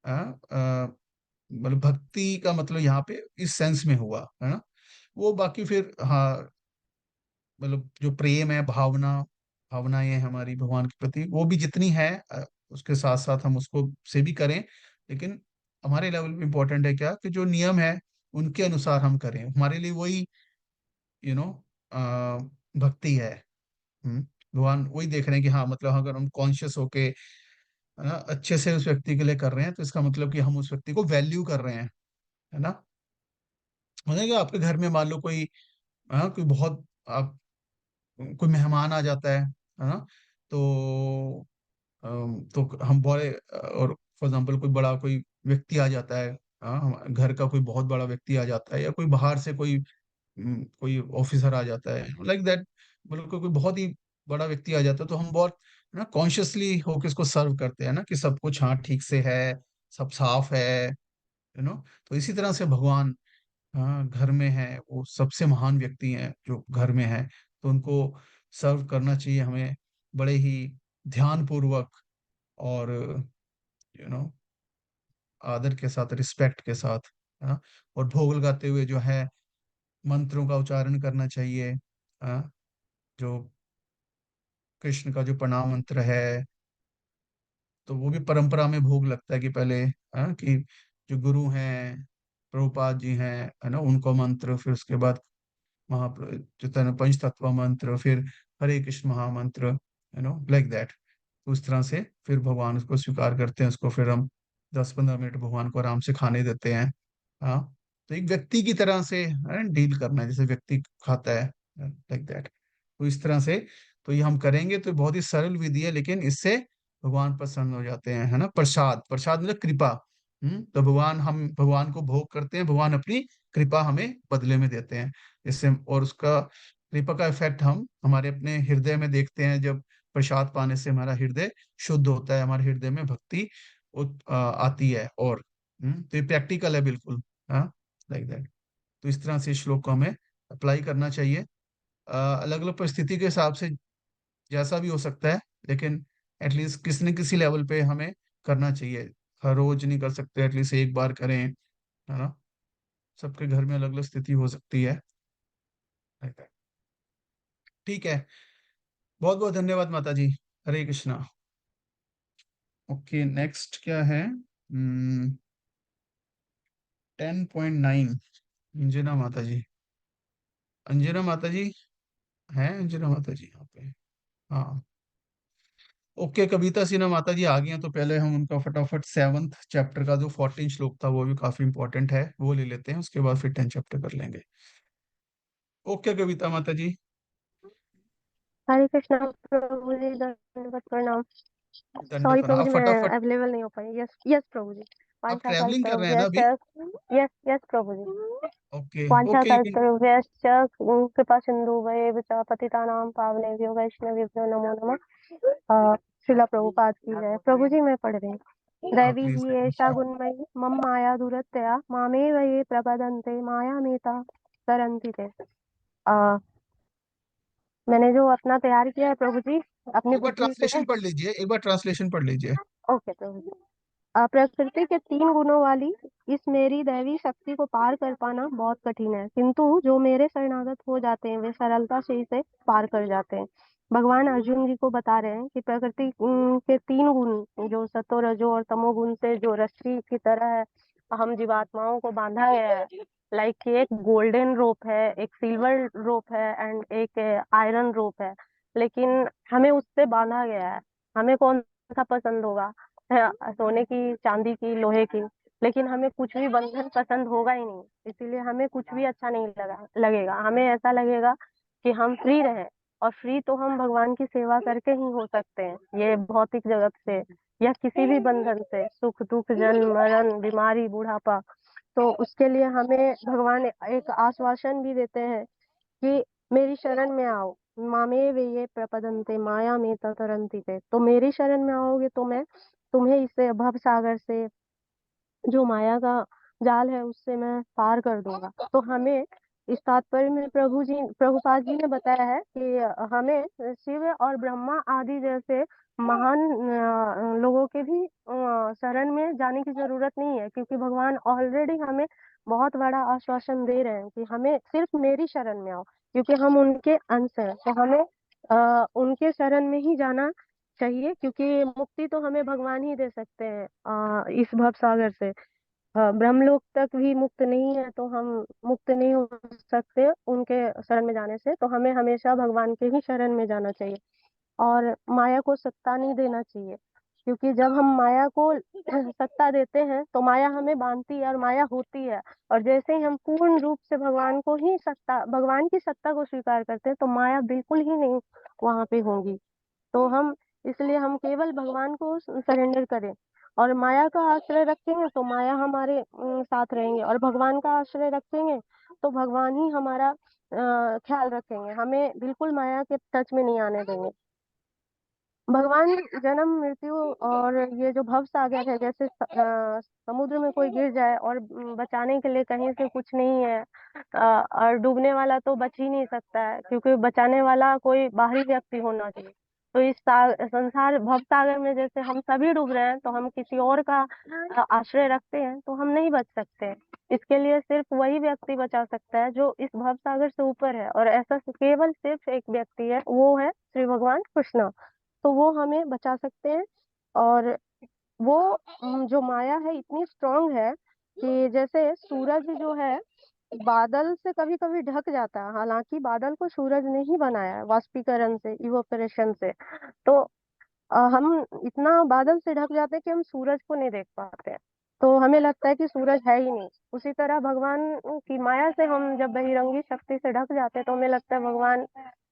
मतलब भक्ति का मतलब यहाँ पे इस सेंस में हुआ, है ना। वो बाकी फिर हाँ, मतलब जो प्रेम है, भावनाएं हैं हमारी भगवान के प्रति, वो भी जितनी है उसके साथ साथ हम उसको से भी करें। लेकिन हमारे लेवल पे इम्पोर्टेंट है क्या, कि जो नियम है उनके अनुसार हम करें, हमारे लिए वही यू नो भक्ति है। भगवान वही देख रहे हैं कि हाँ, मतलब अगर हम कॉन्शियस होके, है ना, अच्छे से उस व्यक्ति के लिए कर रहे हैं, तो इसका मतलब कि हम उस व्यक्ति को वैल्यू कर रहे हैं, है ना। मतलब कि आपके घर में मान लो कोई, हाँ, कोई बहुत आप कोई मेहमान आ जाता है ना, तो तो हम बड़े और फॉर एग्जाम्पल कोई बड़ा कोई व्यक्ति आ जाता है, हाँ, घर का कोई बहुत बड़ा व्यक्ति आ जाता है, या कोई बाहर से कोई ऑफिसर आ जाता है, लाइक दैट, मतलब कोई कोई बहुत ही बड़ा व्यक्ति आ जाता है, तो हम बहुत ना कॉन्शियसली होकर इसको सर्व करते हैं ना, कि सब कुछ हाँ ठीक से है, सब साफ है, तो इसी तरह से भगवान, हाँ, घर में है, वो सबसे महान व्यक्ति हैं जो घर में है, तो उनको सर्व करना चाहिए हमें बड़े ही ध्यान पूर्वक, और यू नो आदर के साथ, रिस्पेक्ट के साथ, हाँ। और भोग लगाते हुए जो है मंत्रों का उच्चारण करना चाहिए, हाँ, जो कृष्ण का जो प्रणाम मंत्र है, तो वो भी परंपरा में भोग लगता है कि पहले कि जो गुरु हैं, प्रभुपाद जी हैं, है ना, उनको मंत्र, फिर उसके बाद चैतन्य पंच तत्व मंत्र, फिर हरे कृष्ण महामंत्र, लाइक दैट। तो उस तरह से फिर भगवान उसको स्वीकार करते हैं, उसको फिर हम 10-15 मिनट भगवान को आराम से खाने देते हैं। हाँ, तो एक व्यक्ति की तरह से डील करना है, जैसे व्यक्ति खाता है, लाइक दैट। तो इस तरह से तो ये हम करेंगे, तो बहुत ही सरल विधि है, लेकिन इससे भगवान प्रसन्न हो जाते हैं, है ना। प्रसाद, प्रसाद मतलब कृपा। तो हम भगवान को भोग करते हैं, भगवान अपनी कृपा हमें बदले में देते हैं। इससे और उसका कृपा का इफेक्ट हम हमारे अपने हृदय में देखते हैं। जब प्रसाद पाने से हमारा हृदय शुद्ध होता है, हमारे हृदय में भक्ति आती है। और तो ये प्रैक्टिकल है बिल्कुल। हाँ, लाइक दैट। तो इस तरह से इस श्लोक को हमें अप्लाई करना चाहिए, अलग अलग परिस्थिति के हिसाब से, जैसा भी हो सकता है, लेकिन एटलीस्ट किसी न किसी लेवल पे हमें करना चाहिए। हर रोज नहीं कर सकते, एटलीस्ट एक बार करें, है ना। सबके घर में अलग अलग स्थिति हो सकती है। ठीक है, बहुत बहुत धन्यवाद माता जी। हरे कृष्णा। ओके, नेक्स्ट क्या है? 10.9, अंजना माता जी। अंजना माता जी हैं? अंजना माता जी यहाँ पे? हाँ। ओके, कविता सिन्हा माता जी आ गई हैं, तो पहले हम उनका फटाफट 7th चैप्टर का जो 14 श्लोक था, वो भी काफी इंपॉर्टेंट है, वो ले लेते हैं, उसके बाद फिर 10 चैप्टर कर लेंगे। ओके कविता माता जी। हरे कृष्णा प्रभु जी, दंडवत प्रणाम। दंडवत सॉरी प्रणाम। प्रभु आप जी, मैं फटाफट, अवेलेबल नहीं हो पाई। यस यस प्रभु जी। आप वांछा ट्रैवलिंग कर रहे हैं ना कल्पतरुभ्यश्च। अभी? यस यस प्रभु जी। ओके वांछा ओके, यू कैन। कल्पतरुभ्यश्च कृपा सिन्धुभ्येव च पतितानां पावनेभ्यो वैष्णवेभ्यो नमो नमः। श्रीला प्रभुपाद की जय। प्रभु जी मैं पढ़ रही हूँ। हाँ दैवी प्लीज। ही एषा गुणमयी मम माया दुरत्यया मामेव ये प्रपदन्ते मायामेता तरन्ति ते। मैंने जो अपना तैयार किया है प्रभु जी, अपनी एक बार बुद्धि से। ट्रांसलेशन पढ़ लीजिए, एक बार ट्रांसलेशन पढ़ लीजिए। ओके प्रभु जी। प्रकृति के 3 गुणों वाली इस मेरी दैवी शक्ति को पार कर पाना बहुत कठिन है, किंतु जो मेरे शरणागत हो जाते हैं वे सरलता से इसे पार कर जाते हैं। भगवान अर्जुन जी को बता रहे हैं कि प्रकृति के 3 गुण, जो सतो रजो और तमो गुण से जो रस्सी की तरह है, हम जीवात्माओं को बांधा गया है। लाइक कि एक गोल्डन रोप है, एक सिल्वर रोप है एंड एक आयरन रोप है, लेकिन हमें उससे बांधा गया है। हमें कौन सा पसंद होगा? सोने की, चांदी की, लोहे की। लेकिन हमें कुछ भी बंधन पसंद होगा ही नहीं, इसीलिए हमें कुछ भी अच्छा नहीं लगेगा। हमें ऐसा लगेगा कि हम फ्री रहें। और फ्री तो हम भगवान की सेवा करके ही हो सकते हैं, ये भौतिक जगत से या किसी भी बंधन से, सुख दुख जन्म मरण बीमारी बुढ़ापा। तो उसके लिए हमें भगवान एक आश्वासन भी देते हैं कि मेरी शरण में आओ। मामे वे ये प्रपदन्ते माया में तरंती थे। तो मेरी शरण में आओगे तो मैं तुम्हें इस भव सागर से, जो माया का जाल है, उससे मैं पार कर दूंगा। तो हमें इस तात्पर्य में प्रभुपाद जी ने बताया है कि हमें शिव और ब्रह्मा आदि जैसे महान लोगों के भी शरण में जाने की जरूरत नहीं है, क्योंकि भगवान ऑलरेडी हमें बहुत बड़ा आश्वासन दे रहे हैं कि हमें सिर्फ मेरी शरण में आओ, क्योंकि हम उनके अंश हैं। तो हमें उनके शरण में ही जाना चाहिए, क्योंकि मुक्ति तो हमें भगवान ही दे सकते हैं इस भव सागर से। ब्रह्मलोक तक भी मुक्त नहीं है, तो हम मुक्त नहीं हो सकते उनके शरण में जाने से। तो हमें हमेशा भगवान के ही शरण में जाना चाहिए और माया को सत्ता नहीं देना चाहिए, क्योंकि जब हम माया को सत्ता देते हैं तो माया हमें बांधती है और माया होती है। और जैसे ही हम पूर्ण रूप से भगवान की सत्ता को स्वीकार करते हैं, तो माया बिल्कुल ही नहीं वहां पे होगी। तो इसलिए हम केवल भगवान को सरेंडर करें और माया का आश्रय रखेंगे तो माया हमारे साथ रहेंगे, और भगवान का आश्रय रखेंगे तो भगवान ही हमारा ख्याल रखेंगे, हमें बिल्कुल माया के टच में नहीं आने देंगे। भगवान जन्म मृत्यु और ये जो भव सागर है, जैसे समुद्र में कोई गिर जाए और बचाने के लिए कहीं से कुछ नहीं है, और डूबने वाला तो बच ही नहीं सकता है, क्योंकि बचाने वाला कोई बाहरी व्यक्ति होना चाहिए। तो इस संसार भव सागर में जैसे हम सभी डूब रहे हैं, तो हम किसी और का आश्रय रखते हैं तो हम नहीं बच सकते। इसके लिए सिर्फ वही व्यक्ति बचा सकता है जो इस भव सागर से ऊपर है, और ऐसा केवल सिर्फ एक व्यक्ति है, वो है श्री भगवान कृष्ण। तो वो हमें बचा सकते हैं। और वो जो माया है इतनी स्ट्रांग है कि जैसे सूरज जो है बादल से कभी कभी ढक जाता है, हालांकि बादल को सूरज ने ही बनाया है वाष्पीकरण से, इवोपरेशन से। तो हम इतना बादल से ढक जाते हैं कि हम सूरज को नहीं देख पाते हैं, तो हमें लगता है कि सूरज है ही नहीं। उसी तरह भगवान की माया से हम जब बहिरंगी शक्ति से ढक जाते हैं तो हमें लगता है भगवान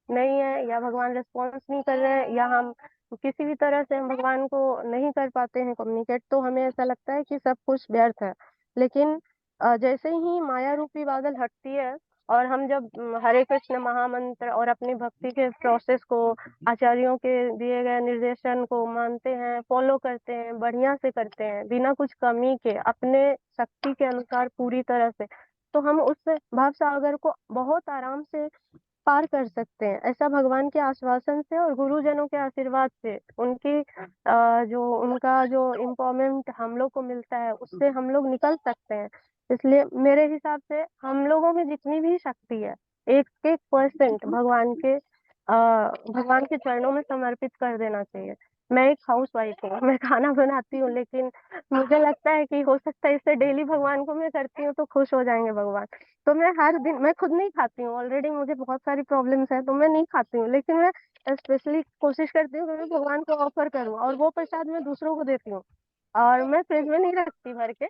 नहीं है, या भगवान रिस्पॉन्स नहीं कर रहे हैं, या हम किसी भी तरह से हम भगवान को नहीं कर पाते हैं कम्युनिकेट, तो हमें ऐसा लगता है कि सब कुछ व्यर्थ है। लेकिन जैसे ही माया रूपी बादल हटती है और हम जब हरे कृष्ण महामंत्र और अपनी भक्ति के प्रोसेस को, आचार्यों के दिए गए निर्देशन को मानते हैं, फॉलो करते हैं, बढ़िया से करते हैं, बिना कुछ कमी के, अपने शक्ति के अनुसार पूरी तरह से, तो हम उस भाव सागर को बहुत आराम से पार कर सकते हैं। ऐसा भगवान के आश्वासन से और गुरुजनों के आशीर्वाद से, उनकी जो उनका जो इम्पावरमेंट हम लोग को मिलता है, उससे हम लोग निकल सकते हैं। इसलिए मेरे हिसाब से हम लोगों में जितनी भी शक्ति है, 1-1% भगवान के चरणों में समर्पित कर देना चाहिए। मैं एक हाउस वाइफ हूँ, मैं खाना बनाती हूँ, लेकिन मुझे लगता है कि हो सकता है इससे डेली भगवान को मैं करती हूँ तो खुश हो जाएंगे भगवान। तो मैं हर दिन, मैं खुद नहीं खाती हूँ, ऑलरेडी मुझे बहुत सारी प्रॉब्लम्स है तो मैं नहीं खाती हूँ, लेकिन मैं स्पेशली कोशिश करती हूँ कि मैं भगवान को ऑफर करूँ, और वो प्रसाद मैं दूसरों को देती हूँ। और मैं फ्रिज में नहीं रखती भर के,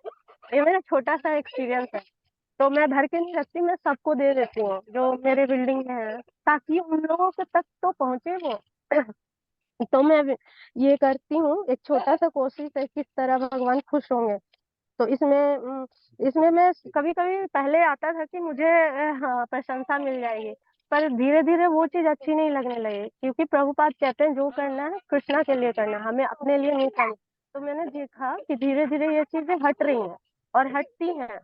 ये मेरा छोटा सा एक्सपीरियंस है। तो मैं भर के नहीं रखती, मैं सबको दे देती हूँ जो मेरे बिल्डिंग में है, ताकि उन लोगों के तक तो पहुंचे वो। तो मैं ये करती हूँ, एक छोटा सा कोशिश है, किस तरह भगवान खुश होंगे। तो इसमें मैं कभी कभी पहले आता था कि मुझे हाँ, प्रशंसा मिल जाएगी, पर धीरे धीरे वो चीज अच्छी नहीं लगने लगी, क्योंकि प्रभुपाद कहते हैं जो करना है कृष्णा के लिए करना है, हमें अपने लिए नहीं करना। तो मैंने देखा कि धीरे धीरे ये चीजें हट रही हैं और हटती हैं।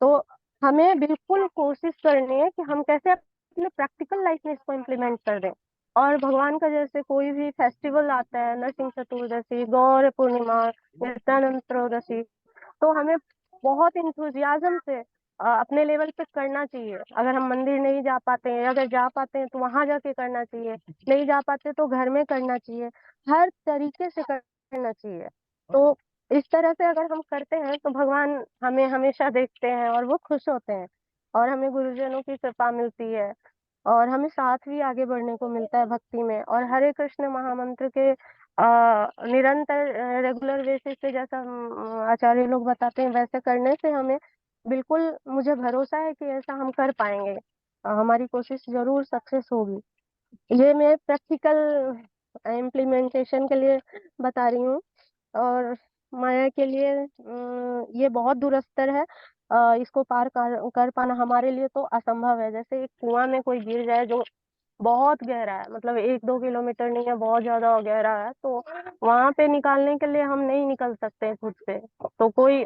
तो हमें बिल्कुल कोशिश करनी है कि हम कैसे अपने प्रैक्टिकल लाइफ में इसको इम्प्लीमेंट कर दें। और भगवान का जैसे कोई भी फेस्टिवल आता है, नरसिंह चतुर्दशी, गौर पूर्णिमा, नित्यानंद त्रयोदशी, तो हमें बहुत इंथुजियाज्म से अपने लेवल पे करना चाहिए। अगर हम मंदिर नहीं जा पाते हैं, अगर जा पाते हैं तो वहां जाके करना चाहिए, नहीं जा पाते तो घर में करना चाहिए, हर तरीके से करना चाहिए। तो इस तरह से अगर हम करते हैं तो भगवान हमें हमेशा देखते हैं और वो खुश होते हैं, और हमें गुरुजनों की कृपा मिलती है, और हमें साथ भी आगे बढ़ने को मिलता है भक्ति में। और हरे कृष्ण महामंत्र के निरंतर रेगुलर बेसिस पे, जैसा आचार्य लोग बताते हैं, वैसे करने से हमें बिल्कुल, मुझे भरोसा है कि ऐसा हम कर पाएंगे। हमारी कोशिश जरूर सक्सेस होगी। ये मैं प्रैक्टिकल इम्प्लीमेंटेशन के लिए बता रही हूँ। और माया के लिए ये बहुत दूरस्तर है। इसको पार कर पाना हमारे लिए तो असंभव है। जैसे एक कुआं में कोई गिर जाए जो बहुत गहरा है, मतलब 1-2 किलोमीटर नहीं है, बहुत ज्यादा गहरा है, तो वहां पे निकालने के लिए हम नहीं निकल सकते खुद से। तो कोई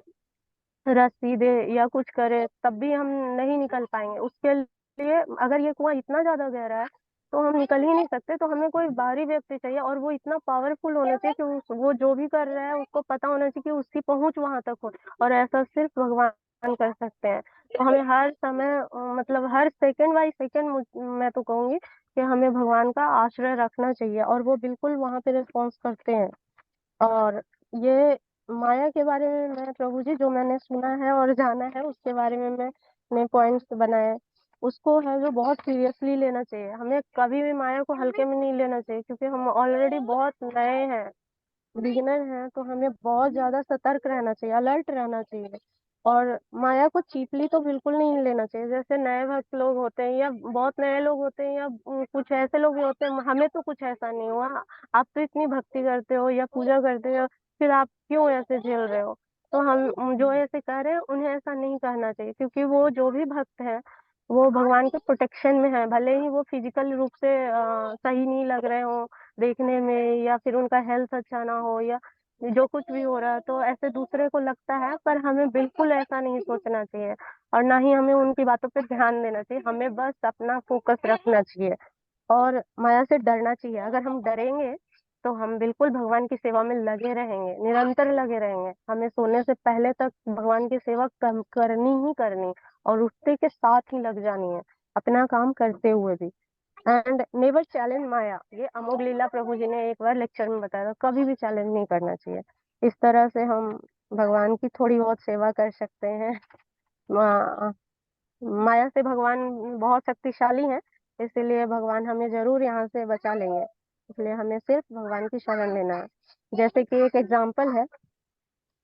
रस्सी दे या कुछ करे तब भी हम नहीं निकल पाएंगे। उसके लिए अगर ये कुआं इतना ज्यादा गहरा है तो हम निकल ही नहीं सकते, तो हमें कोई बाहरी व्यक्ति चाहिए, और वो इतना पावरफुल होना चाहिए कि वो जो भी कर रहा है उसको पता होना चाहिए कि उसकी पहुंच वहां तक हो, और ऐसा सिर्फ भगवान कर सकते हैं। तो हमें हर समय मतलब हर सेकंड बाई सेकंड मैं तो कहूंगी कि हमें भगवान का आश्रय रखना चाहिए, और वो बिल्कुल वहां पे रिस्पॉन्स करते हैं। और ये माया के बारे में मैं, प्रभु जी, जो मैंने सुना है और जाना है उसके बारे में मैंने पॉइंट्स बनाए, उसको है जो बहुत सीरियसली लेना चाहिए। हमें कभी भी माया को हल्के में नहीं लेना चाहिए, क्योंकि हम ऑलरेडी बहुत नए हैं, बिगिनर हैं, तो हमें बहुत ज्यादा सतर्क रहना चाहिए, अलर्ट रहना चाहिए। और माया को चीपली तो बिल्कुल नहीं लेना चाहिए। जैसे नए भक्त लोग होते हैं, या बहुत नए लोग होते हैं, या कुछ ऐसे लोग भी होते हैं, हमें तो कुछ ऐसा नहीं हुआ, आप तो इतनी भक्ति करते हो या पूजा करते हो, फिर आप क्यों ऐसे झेल रहे हो। तो हम जो ऐसे कह रहे हैं उन्हें ऐसा नहीं कहना चाहिए, क्योंकि वो जो भी भक्त है वो भगवान के प्रोटेक्शन में है, भले ही वो फिजिकल रूप से सही नहीं लग रहे हो देखने में, या फिर उनका हेल्थ अच्छा ना हो, या जो कुछ भी हो रहा है, तो ऐसे दूसरे को लगता है, पर हमें बिल्कुल ऐसा नहीं सोचना चाहिए, और ना ही हमें उनकी बातों पे ध्यान देना चाहिए। हमें बस अपना फोकस रखना चाहिए और माया से डरना चाहिए। अगर हम डरेंगे तो हम बिल्कुल भगवान की सेवा में लगे रहेंगे, निरंतर लगे रहेंगे। हमें सोने से पहले तक भगवान की सेवा करनी ही करनी, और उठते के साथ ही लग जानी है, अपना काम करते हुए भी। एंड नेवर चैलेंज माया, ये अमोघ लीला प्रभु जी ने एक बार लेक्चर में बताया था, कभी भी चैलेंज नहीं करना चाहिए। इस तरह से हम भगवान की थोड़ी बहुत सेवा कर सकते हैं। मा, माया से भगवान बहुत शक्तिशाली हैं, इसीलिए भगवान हमें जरूर यहाँ से बचा लेंगे। इसलिए हमें सिर्फ भगवान की शरण लेना है। जैसे कि एक एग्जाम्पल है,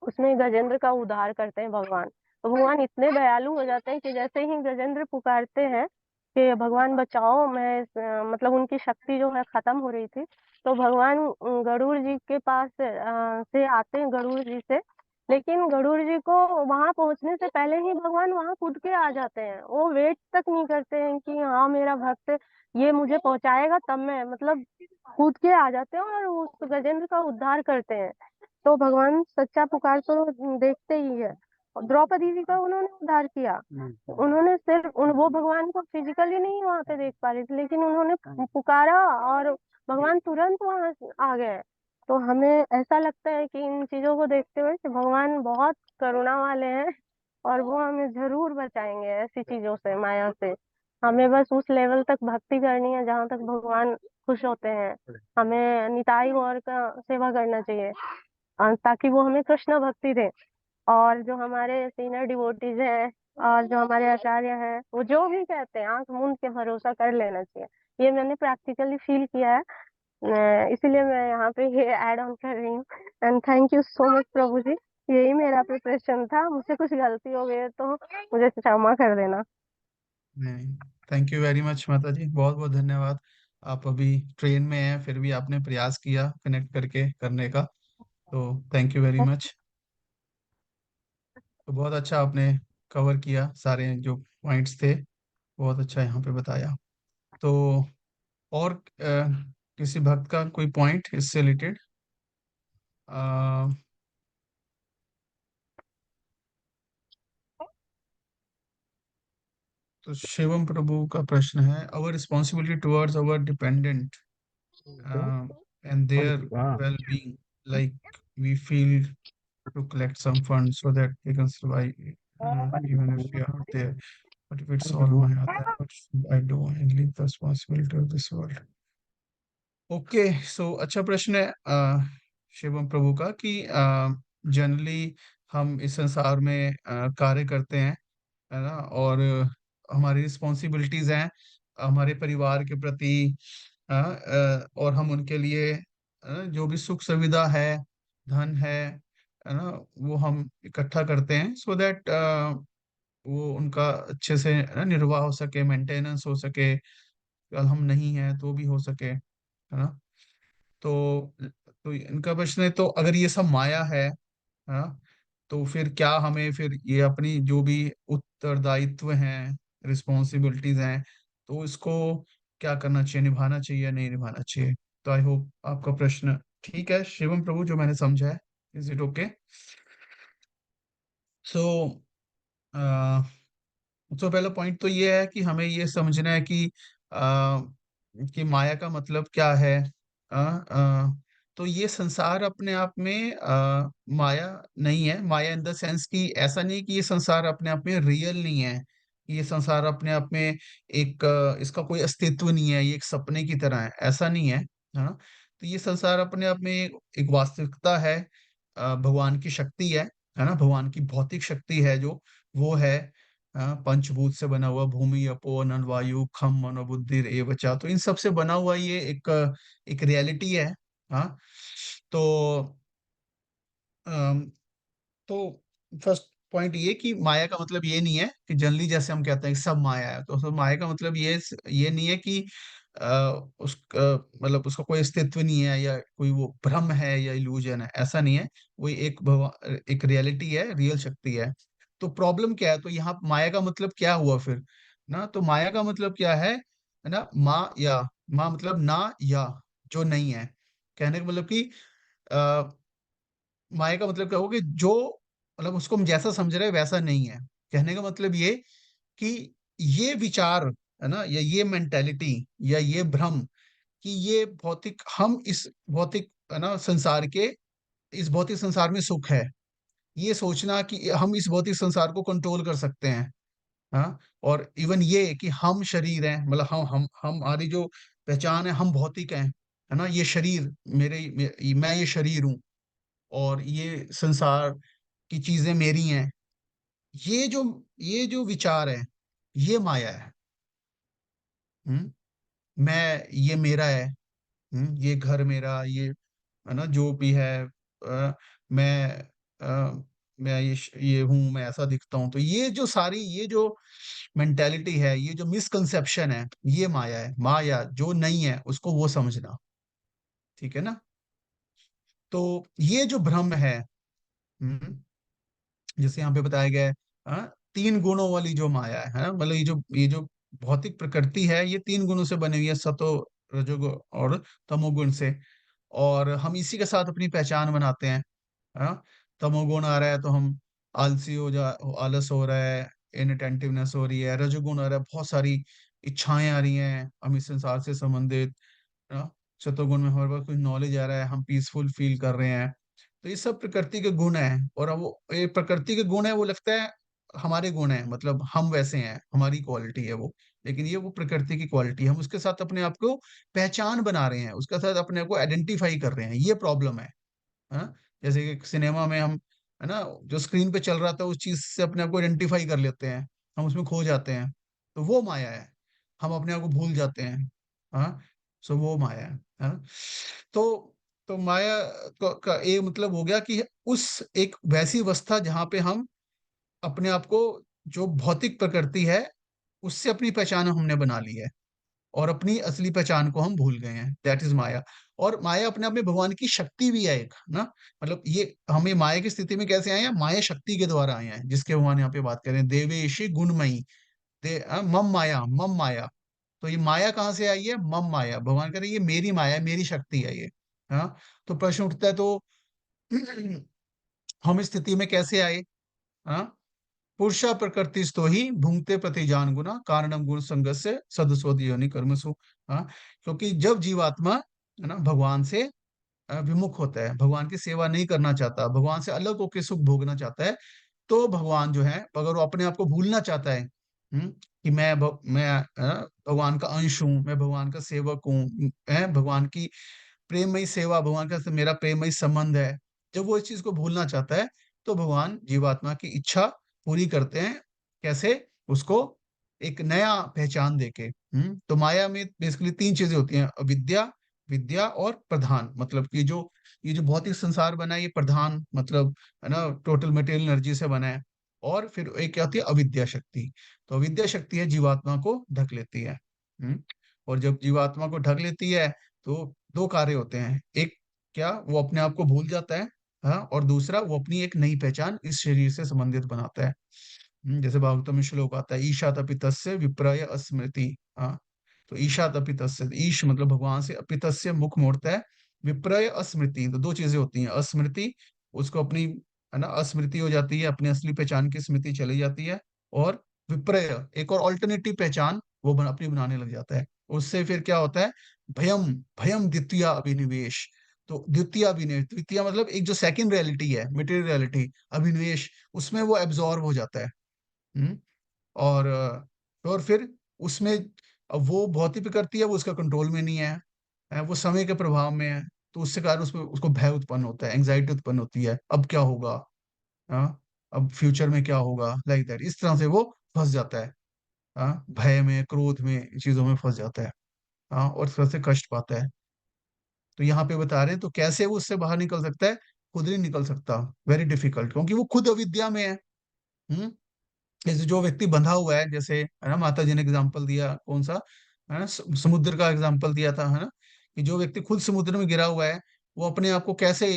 उसमें गजेंद्र का उद्धार करते हैं भगवान। तो भगवान इतने दयालु हो जाते हैं कि जैसे ही गजेंद्र पुकारते हैं कि भगवान बचाओ, मैं मतलब उनकी शक्ति जो है खत्म हो रही थी, तो भगवान गरुड़ जी के पास से आते हैं, गरुड़ जी से। लेकिन गरुड़ जी को वहां पहुंचने से पहले ही भगवान वहां कूद के आ जाते हैं। वो वेट तक नहीं करते हैं कि हाँ मेरा भक्त ये मुझे पहुंचाएगा तब मैं, मतलब कूद के आ जाते हैं और उस गजेंद्र का उद्धार करते हैं। तो भगवान सच्चा पुकार तो देखते ही है। और द्रौपदी जी का उन्होंने उद्धार किया। उन्होंने सिर्फ वो भगवान को फिजिकली नहीं वहां पे देख पा रहे थे, लेकिन उन्होंने पुकारा और भगवान तुरंत वहां आ गए। तो हमें ऐसा लगता है कि इन चीजों को देखते हुए कि भगवान बहुत करुणा वाले हैं, और वो हमें जरूर बचाएंगे ऐसी चीजों से, माया से। हमें बस उस लेवल तक भक्ति करनी है जहाँ तक भगवान खुश होते हैं। हमें निताई गौर का सेवा करना चाहिए, ताकि वो हमें कृष्ण भक्ति दे। और जो हमारे सीनियर डिवोटीज हैं और जो हमारे आचार्य हैं, वो जो भी कहते हैं आंख मूंद के भरोसा कर लेना चाहिए। ये मैंने प्रैक्टिकली फील किया है, इसीलिए मैं यहाँ पे ये ऐड ऑन कर रही हूँ। And thank you so much प्रभु जी, यही मेरा प्रिपरेशन था। मुझसे कुछ गलती हो गई है तो मुझे क्षमा कर देना। नहीं, थैंक यू वेरी मच माता जी, बहुत बहुत धन्यवाद। आप अभी ट्रेन में हैं, फिर भी आपने प्रयास किया कनेक्ट करके करने का, तो थैंक यू वेरी मच। तो बहुत अच्छा आपने कवर किया, सारे जो पॉइंट्स थे बहुत अच्छा यहाँ पे बताया। तो और किसी भक्त का कोई पॉइंट इससे रिलेटेड? तो शिवम प्रभु का प्रश्न है, अवर responsibility towards our dependent and their well-being, like we feel to collect some funds so that they can survive, even if we are not there. But if it's all my then what should I do and leave the responsibility of this world? Okay, so अच्छा प्रश्न है शिवम प्रभु का कि generally हम इस संसार में कार्य करते हैं, है ना, और हमारी रिस्पॉन्सिबिलिटीज हैं हमारे परिवार के प्रति, और हम उनके लिए जो भी सुख सुविधा है, धन है ना, वो हम इकट्ठा करते हैं सो दैट वो उनका अच्छे से निर्वाह हो सके, मेंटेनेंस हो सके, कल हम नहीं है तो भी हो सके, है ना। तो इनका प्रश्न है, तो अगर ये सब माया है ना, तो फिर क्या हमें फिर ये अपनी जो भी उत्तरदायित्व हैं, रिस्पॉन्सिबिलिटीज हैं, तो इसको क्या करना चाहिए, निभाना चाहिए या नहीं निभाना चाहिए? तो आई होप आपका प्रश्न ठीक है शिवम प्रभु, जो मैंने समझा है। Is it okay? सो तो पहला पॉइंट तो ये है कि हमें ये समझना है कि माया का मतलब क्या है। तो ये संसार अपने आप में माया नहीं है। माया इन द सेंस कि ऐसा नहीं कि ये संसार अपने आप में रियल नहीं है, ये संसार अपने आप में एक इसका कोई अस्तित्व नहीं है, ये एक सपने की तरह है, ऐसा नहीं है ना। तो ये संसार अपने आप में एक वास्तविकता है, भगवान की शक्ति है ना, भगवान की भौतिक शक्ति है, जो वो है पंचभूत से बना हुआ, भूमि अपो अनल वायु खम मनोबुद्धि एवचा, तो इन सब से बना हुआ ये एक रियलिटी है। हाँ, तो अम, तो फर्स्ट पॉइंट ये कि माया का मतलब ये नहीं है कि जनरली जैसे हम कहते हैं कि सब माया है, तो सब माया का मतलब ये नहीं है कि उसका मतलब उसका कोई अस्तित्व नहीं है या कोई वो भ्रम है या इल्यूजन है, ऐसा नहीं है। वो एक रियलिटी है, रियल शक्ति है। तो प्रॉब्लम क्या है, तो यहाँ माया का मतलब क्या हुआ फिर ना? तो माया का मतलब क्या है ना, माँ मतलब ना, या जो नहीं है। कहने का मतलब कि माया का मतलब क्या होगा कि जो मतलब उसको हम जैसा समझ रहे हैं वैसा नहीं है। कहने का मतलब ये कि ये विचार है ना, या ये मेंटेलिटी या ये भ्रम कि ये भौतिक, हम इस भौतिक है ना संसार के, इस भौतिक संसार में सुख है, ये सोचना कि हम इस भौतिक संसार को कंट्रोल कर सकते हैं। हाँ, और इवन ये कि हम शरीर हैं, मतलब हम हमारी जो पहचान है, हम भौतिक हैं, है ना, ये शरीर मैं ये शरीर हूँ, और ये संसार की चीजें मेरी हैं। ये जो ये जो विचार है, ये माया है। ये मेरा है। ये घर मेरा, ये है ना, जो भी है, मैं मैं ये हूँ, मैं ऐसा दिखता हूँ। तो ये जो मेंटेलिटी है, ये जो मिसकंसेप्शन है, ये माया है। माया जो नहीं है उसको वो समझना, ठीक है ना। तो ये जो भ्रम है, हम्म, जैसे यहाँ पे बताया गया है, तीन गुणों वाली जो माया है ना, मतलब ये जो भौतिक प्रकृति है, ये तीन गुणों से बनी हुई है, सतो, रजोगुण और तमोगुण से। और हम इसी के साथ अपनी पहचान बनाते हैं। हाँ, तमोगुण आ रहा है तो हम आलसी आलस हो रहा है, इनअटेंटिवनेस हो रही है। रजोगुण आ रहा है, बहुत सारी इच्छाएं आ रही हैं, हम इस संसार से संबंधित। हाँ, शतुर्गुण में हमारे पास कुछ नॉलेज आ रहा है, हम पीसफुल फील कर रहे हैं। तो ये सब प्रकृति के गुण हैं, और अब वो ये प्रकृति के गुण है, वो लगता है हमारे गुण है, मतलब हम वैसे हैं, हमारी क्वालिटी है वो। लेकिन ये वो प्रकृति की क्वालिटी है, हम उसके साथ अपने आप को पहचान बना रहे हैं, उसके साथ अपने आप को आइडेंटिफाई कर रहे हैं, ये प्रॉब्लम है। हाँ, जैसे कि सिनेमा में हम, है ना, जो स्क्रीन पे चल रहा था उस चीज से अपने आप को आइडेंटिफाई कर लेते हैं, हम उसमें खो जाते हैं। तो वो माया है, हम अपने आप को भूल जाते हैं। हाँ, सो वो माया है। हाँ? तो माया का एक मतलब हो गया कि उस एक वैसी अवस्था जहां पे हम अपने आप को, जो भौतिक प्रकृति है, उससे अपनी पहचान हमने बना ली है, और अपनी असली पहचान को हम भूल गए हैं। दैट इज माया। और माया अपने आप में भगवान की शक्ति भी है एक ना, मतलब ये हमें माया की स्थिति में कैसे आए हैं, माया शक्ति के द्वारा आए हैं, जिसके भगवान यहाँ पे बात कर रहे हैं, देवेशी गुणमयी, मम माया, मम माया। तो ये माया कहाँ से आई है, मम माया, भगवान कह रहे हैं ये मेरी माया है, मेरी शक्ति है ये। हाँ, तो प्रश्न उठता है, तो हम इस स्थिति में कैसे आए। हाँ, पुरुषा प्रकृतिस्थो ही भुंक्ते प्रतिजान गुना कारणम गुण संगस्य सदस्वद योनि कर्मसु। हाँ, क्योंकि जब जीवात्मा, है ना, भगवान से विमुख होता है, भगवान की सेवा नहीं करना चाहता, भगवान से अलग होकर सुख भोगना चाहता है, तो भगवान जो है, अगर वो अपने आप को भूलना चाहता है, कि मैं भगवान का अंश हूँ, मैं भगवान का सेवक हूँ, भगवान की प्रेममयी सेवा, भगवान का मेरा प्रेममयी संबंध है, जब वो इस चीज को भूलना चाहता है, तो भगवान जीवात्मा की इच्छा पूरी करते हैं। कैसे, उसको एक नया पहचान देके। तो माया में बेसिकली तीन चीजें होती हैं, अविद्या, विद्या और प्रधान। मतलब कि जो ये जो भौतिक संसार बना है, ये प्रधान मतलब, है ना, टोटल मटेरियल एनर्जी से बना है। और फिर एक क्या होती है, अविद्या शक्ति। तो अविद्या शक्ति है, जीवात्मा को ढक लेती है। और जब जीवात्मा को ढक लेती है, तो दो कार्य होते हैं। एक, क्या वो अपने आप को भूल जाता है। हाँ, और दूसरा, वो अपनी एक नई पहचान इस शरीर से संबंधित बनाता है। जैसे भागवत में श्लोक आता है, ईशा तपितस्य विप्रय अस्मृति। हाँ, तो ईशा तपितस्य, ईश मतलब भगवान से, अपितस्य मुख मोड़ता है, विप्रय अस्मृति, तो दो चीजें होती हैं, अस्मृति, उसको अपनी, है ना, अस्मृति हो जाती है, अपनी असली पहचान की स्मृति चली जाती है। और विप्रय, एक और ऑल्टरनेटिव पहचान वो अपनी बनाने लग जाता है। उससे फिर क्या होता है, भयम, भयम द्वितीय अभिनिवेश। तो द्वितीय अभिनिवेश, द्वितीय मतलब एक जो सेकंड रियलिटी है, मटेरियल रियलिटी, अभिनिवेश, उसमें वो एब्जॉर्ब हो जाता है। हम्म और फिर उसमें, अब वो भौतिक प्रकृति है, वो उसका कंट्रोल में नहीं है, वो समय के प्रभाव में है। तो उससे कारण उसमें उसको भय उत्पन्न होता है, एंग्जाइटी उत्पन्न होती है, अब क्या होगा, हाँ, अब फ्यूचर में क्या होगा, लाइक दैट, इस तरह से वो फंस जाता है। हाँ, भय में, क्रोध में, इन चीजों में फंस जाता है। हाँ, और इस तरह से कष्ट पाता है। तो यहाँ पे बता रहे हैं, तो कैसे वो उससे बाहर निकल सकता है, खुद नहीं निकल सकता, वेरी डिफिकल्ट, क्योंकि वो खुद अविद्या में है। हम्म जैसे जो व्यक्ति बंधा हुआ है, जैसे, है ना, माता जी ने एग्जाम्पल दिया, कौन सा, है ना, समुद्र का एग्जाम्पल दिया था, है ना, कि जो व्यक्ति खुद समुद्र में गिरा हुआ है, वो अपने आप को कैसे,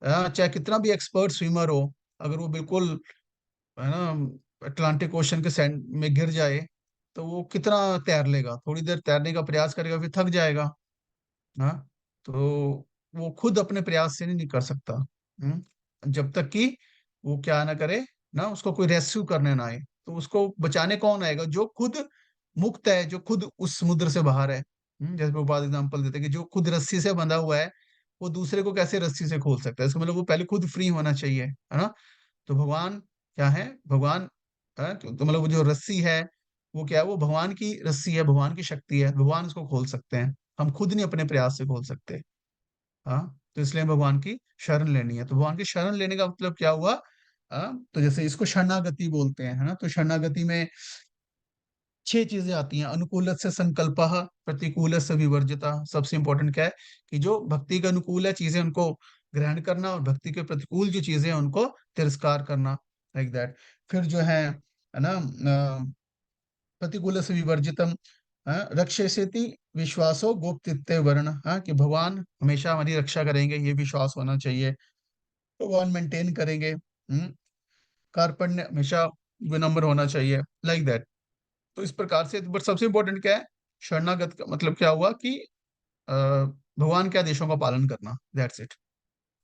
चाहे कितना भी एक्सपर्ट स्विमर हो, अगर वो बिल्कुल, है ना, अटलांटिक ओशन के सैंड में गिर जाए, तो वो कितना तैर लेगा, थोड़ी देर तैरने का प्रयास करेगा, फिर थक जाएगा। हाँ, तो वो खुद अपने प्रयास से नहीं कर सकता। जब तक कि वो क्या ना करे, ना उसको कोई रेस्क्यू करने ना आए। तो उसको बचाने कौन आएगा, जो खुद मुक्त है, जो खुद उस समुद्र से बाहर है। जैसे प्रभुपाद एग्जाम्पल देते हैं कि जो खुद रस्सी से बंधा हुआ है वो दूसरे को कैसे रस्सी से खोल सकता है, इसका मतलब वो पहले खुद फ्री होना चाहिए, है ना। तो भगवान क्या है, भगवान तो मतलब वो जो रस्सी है वो क्या है, वो भगवान की रस्सी है, भगवान की शक्ति है, भगवान उसको खोल सकते हैं, हम खुद नहीं अपने प्रयास से खोल सकते। हाँ, तो इसलिए भगवान की शरण लेनी है। तो भगवान की शरण लेने का मतलब क्या हुआ, तो जैसे इसको शरणागति बोलते हैं, है ना। तो शरणागति में 6 चीजें आती हैं। अनुकूल से संकल्प, प्रतिकूल से विवर्जिता, सबसे इंपॉर्टेंट क्या है कि जो भक्ति के अनुकूल है चीजें उनको ग्रहण करना, और भक्ति के प्रतिकूल जो चीजें हैं उनको तिरस्कार करना, लाइक दैट। फिर जो है ना, प्रतिकूल से विवर्जितम, रक्षेति विश्वासो गोप्तित्व वर्ण, कि भगवान हमेशा हमारी रक्षा करेंगे ये विश्वास होना चाहिए, भगवान मेंटेन करेंगे। कार्पण्य, हमेशा विनम्र होना चाहिए, लाइक दैट। तो इस प्रकार से, बट सबसे इंपॉर्टेंट क्या है, शरणागत का मतलब क्या हुआ कि भगवान के आदेशों का पालन करना, दैट्स इट,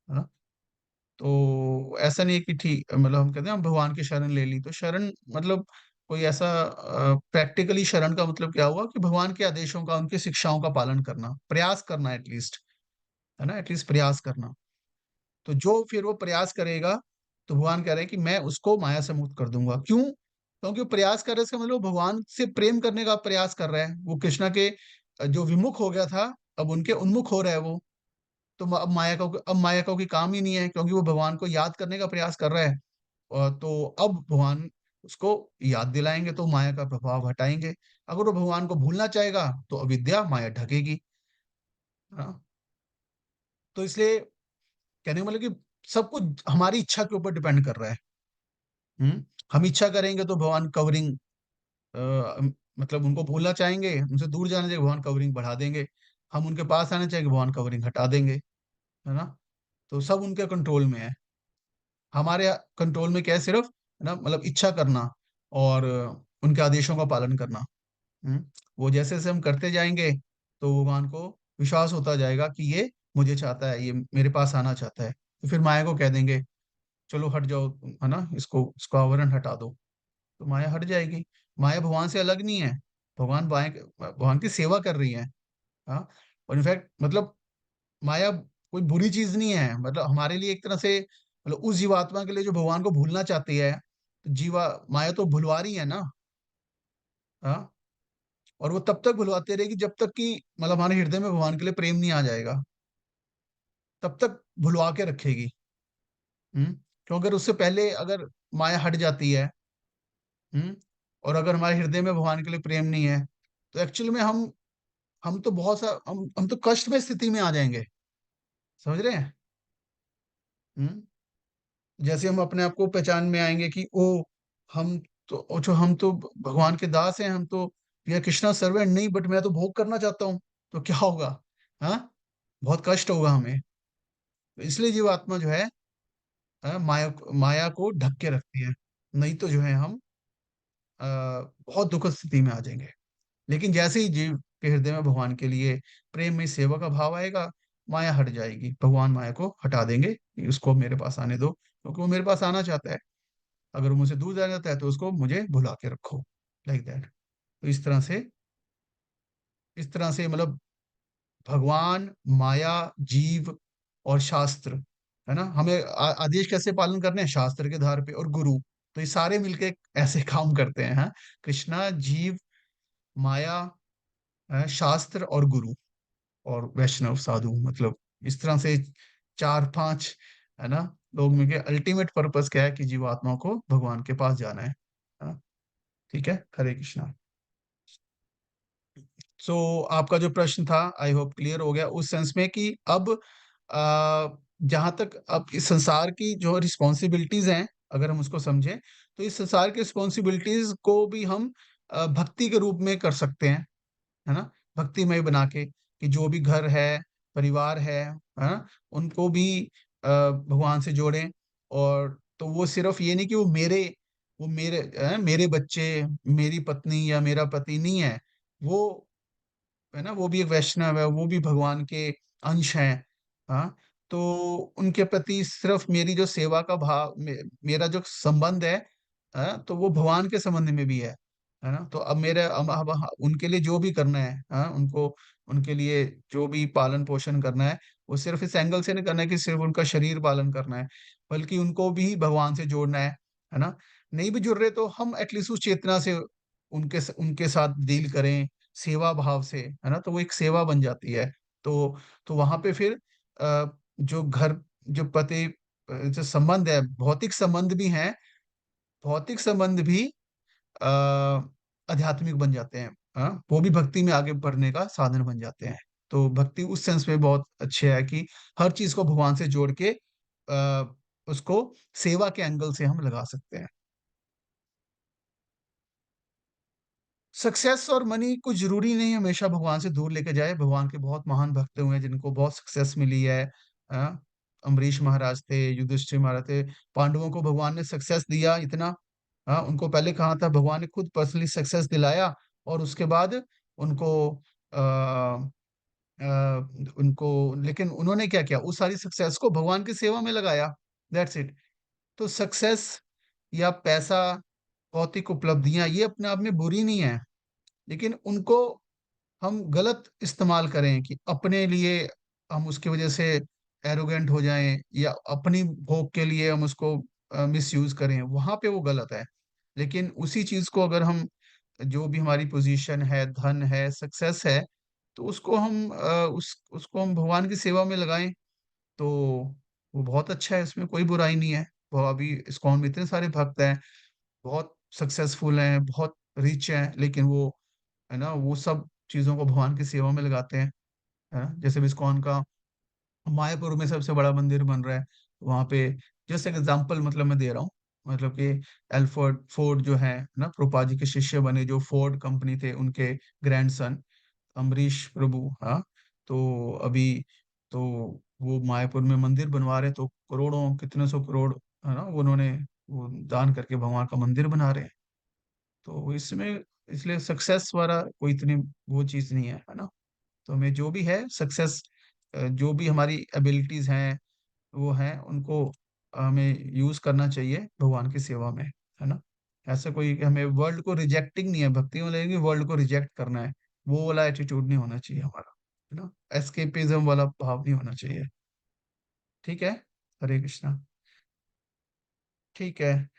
है ना। तो ऐसा नहीं है कि ठीक, मतलब हम कहते हैं हम भगवान की शरण ले ली, तो शरण मतलब कोई ऐसा प्रैक्टिकली शरण का मतलब क्या हुआ कि भगवान के आदेशों का, उनकी शिक्षाओं का पालन करना, प्रयास करना एटलीस्ट, है ना, एटलीस्ट प्रयास करना। तो जो फिर वो प्रयास करेगा, तो भगवान कह रहे हैं कि मैं उसको माया से मुक्त कर दूंगा। क्यों? क्योंकि वो प्रयास कर रहे हैं, इसका मतलब वो भगवान से प्रेम करने का प्रयास कर रहा है, वो कृष्णा के जो विमुख हो गया था अब उनके उन्मुख हो रहा है वो। तो अब माया का कोई काम ही नहीं है, क्योंकि वो भगवान को याद करने का प्रयास कर रहा है। तो अब भगवान उसको याद दिलाएंगे तो माया का प्रभाव हटाएंगे। अगर वो भगवान को भूलना चाहेगा तो अविद्या माया ढकेगी। हाँ, तो इसलिए कहने का मतलब कि सब कुछ हमारी इच्छा के ऊपर डिपेंड कर रहा है। हम इच्छा करेंगे तो भगवान कवरिंग, मतलब उनको भूलना चाहेंगे, उनसे दूर जाना चाहिए, भगवान कवरिंग बढ़ा देंगे। हम उनके पास आना चाहेंगे, भगवान कवरिंग हटा देंगे, है ना। तो सब उनके कंट्रोल में है। हमारे कंट्रोल में क्या है, सिर्फ, है ना, मतलब इच्छा करना और उनके आदेशों का पालन करना। वो जैसे जैसे हम करते जाएंगे तो भगवान को विश्वास होता जाएगा कि ये मुझे चाहता है, ये मेरे पास आना चाहता है। तो फिर माया को कह देंगे चलो हट जाओ, है ना, इसको आवरण हटा दो, तो माया हट जाएगी। माया भगवान से अलग नहीं है, भगवान की सेवा कर रही है। हाँ, और इनफैक्ट मतलब माया कोई बुरी चीज नहीं है, मतलब हमारे लिए एक तरह से, मतलब उस जीवात्मा के लिए जो भगवान को भूलना चाहती है, तो जीवा माया तो भुलवा रही है ना। हाँ, और वो तब तक भुलवाते रहेगी जब तक कि मतलब हमारे हृदय में भगवान के लिए प्रेम नहीं आ जाएगा, तब तक भुलवा के रखेगी। क्योंकि अगर उससे पहले अगर माया हट जाती है, और अगर हमारे हृदय में भगवान के लिए प्रेम नहीं है, तो एक्चुअल में हम तो बहुत सा हम तो कष्ट में स्थिति में आ जाएंगे, समझ रहे हैं। हम्म जैसे हम अपने आप को पहचान में आएंगे कि ओ हम हम तो भगवान के दास हैं, हम तो ये कृष्णा सर्वेंट नहीं, बट मैं तो भोग करना चाहता हूँ, तो क्या होगा। हाँ, बहुत कष्ट होगा हमें। तो इसलिए जीवात्मा जो है, माया को ढक के रखती है, नहीं तो जो है हम अ, बहुत दुखद स्थिति में आ जाएंगे। लेकिन जैसे ही जीव के हृदय में भगवान के लिए प्रेम में सेवा का भाव आएगा, माया हट जाएगी, भगवान माया को हटा देंगे कि उसको मेरे पास आने दो, क्योंकि वो मेरे पास आना चाहता है। अगर वो मुझसे दूर जाना चाहता है तो उसको मुझे भुला के रखो, लाइक दैट। तो इस तरह से मतलब भगवान, माया, जीव और शास्त्र, है ना, हमें आदेश कैसे पालन करने हैं, शास्त्र के आधार पे, और गुरु। तो ये सारे मिलके ऐसे काम करते हैं, हाँ। कृष्णा, जीव, माया, शास्त्र और गुरु और वैष्णव साधु, मतलब इस तरह से 4-5, है ना, लोग मिलके अल्टीमेट पर्पस क्या है कि जीवात्मा को भगवान के पास जाना है। हाँ, ठीक है, हरे कृष्णा। सो आपका जो प्रश्न था आई होप क्लियर हो गया, उस सेंस में कि अब जहां तक अब इस संसार की जो रिस्पॉन्सिबिलिटीज हैं, अगर हम उसको समझें, तो इस संसार की रिस्पॉन्सिबिलिटीज को भी हम भक्ति के रूप में कर सकते हैं, है ना। भक्तिमय बना के कि जो भी घर है, परिवार है ना, उनको भी भगवान से जोड़ें। और तो वो सिर्फ ये नहीं कि मेरे बच्चे, मेरी पत्नी या मेरा पति नहीं है, वो, है ना, वो भी एक वैष्णव है, वो भी भगवान के अंश हैं। हाँ, तो उनके प्रति सिर्फ मेरी जो सेवा का भाव, मेरा जो संबंध है, तो वो भगवान के संबंध में भी है ना। तो अब मेरे अब उनके लिए जो भी करना है, उनको उनके लिए जो भी पालन पोषण करना है वो सिर्फ इस एंगल से नहीं करना है कि सिर्फ उनका शरीर पालन करना है, बल्कि उनको भी भगवान से जोड़ना है ना। नहीं भी जुड़ रहे तो हम एटलीस्ट उस चेतना से उनके साथ डील करें, सेवा भाव से, है ना, तो वो एक सेवा बन जाती है। तो वहां पे फिर जो घर, जो पति, जो संबंध है, भौतिक संबंध भी हैं, भौतिक संबंध भी आ, आध्यात्मिक बन जाते हैं। हाँ, वो भी भक्ति में आगे बढ़ने का साधन बन जाते हैं। तो भक्ति उस सेंस में बहुत अच्छे है कि हर चीज को भगवान से जोड़ के आ, उसको सेवा के एंगल से हम लगा सकते हैं। सक्सेस और मनी कुछ जरूरी नहीं हमेशा भगवान से दूर लेके जाए। भगवान के बहुत महान भक्त हुए हैं जिनको बहुत सक्सेस मिली है। हाँ, अम्बरीश महाराज थे, युधिष्ठिर महाराज थे, पांडवों को भगवान ने सक्सेस दिया इतना। हाँ, उनको पहले कहा था, भगवान ने खुद पर्सनली सक्सेस दिलाया, और उसके बाद उनको आ, उनको, लेकिन उन्होंने क्या किया, उस सारी सक्सेस को भगवान की सेवा में लगाया। That's it. तो सक्सेस या पैसा, भौतिक उपलब्धियां, ये अपने आप में बुरी नहीं है, लेकिन उनको हम गलत इस्तेमाल करें कि अपने लिए हम उसकी वजह से एरोगेंट हो जाएं, या अपनी भोग के लिए हम उसको मिस यूज करें, वहां पे वो गलत है। लेकिन उसी चीज को अगर हम, जो भी हमारी पोजीशन है, धन है, सक्सेस है, तो उसको हम उसको हम भगवान की सेवा में लगाएं, तो वो बहुत अच्छा है, इसमें कोई बुराई नहीं है। वो अभी इस्कॉन में इतने सारे भक्त हैं, बहुत सक्सेसफुल हैं, बहुत रिच हैं, लेकिन वो, है ना, वो सब चीजों को भगवान की सेवा में लगाते हैं। है ना, जैसे भी इस्कॉन का मायापुर में सबसे बड़ा मंदिर बन रहा है, वहां पे जैसे एग्जांपल मतलब मैं दे रहा हूँ, मतलब कि एल्फर्ड फोर्ड जो है ना, प्रभुपाद जी के शिष्य बने, जो फोर्ड कंपनी थे उनके ग्रैंडसन अम्बरीश प्रभु। हाँ, तो अभी तो वो मायापुर में मंदिर बनवा रहे, तो करोड़ों, कितने सौ करोड़, है ना, उन्होंने वो दान करके भगवान का मंदिर बना रहे हैं। तो इसमें, इसलिए सक्सेस वाला कोई इतनी वो चीज नहीं है ना। तो हमें जो भी है सक्सेस, जो भी हमारी एबिलिटीज हैं वो हैं, उनको हमें यूज करना चाहिए भगवान की सेवा में, है ना। ऐसा कोई कि हमें वर्ल्ड को रिजेक्टिंग नहीं है, भक्ति में लगेगी वर्ल्ड को रिजेक्ट करना है, वो वाला एटीट्यूड नहीं होना चाहिए हमारा, है ना। एस्केपिज्म वाला भाव नहीं होना चाहिए। ठीक है। हरे कृष्णा। ठीक है।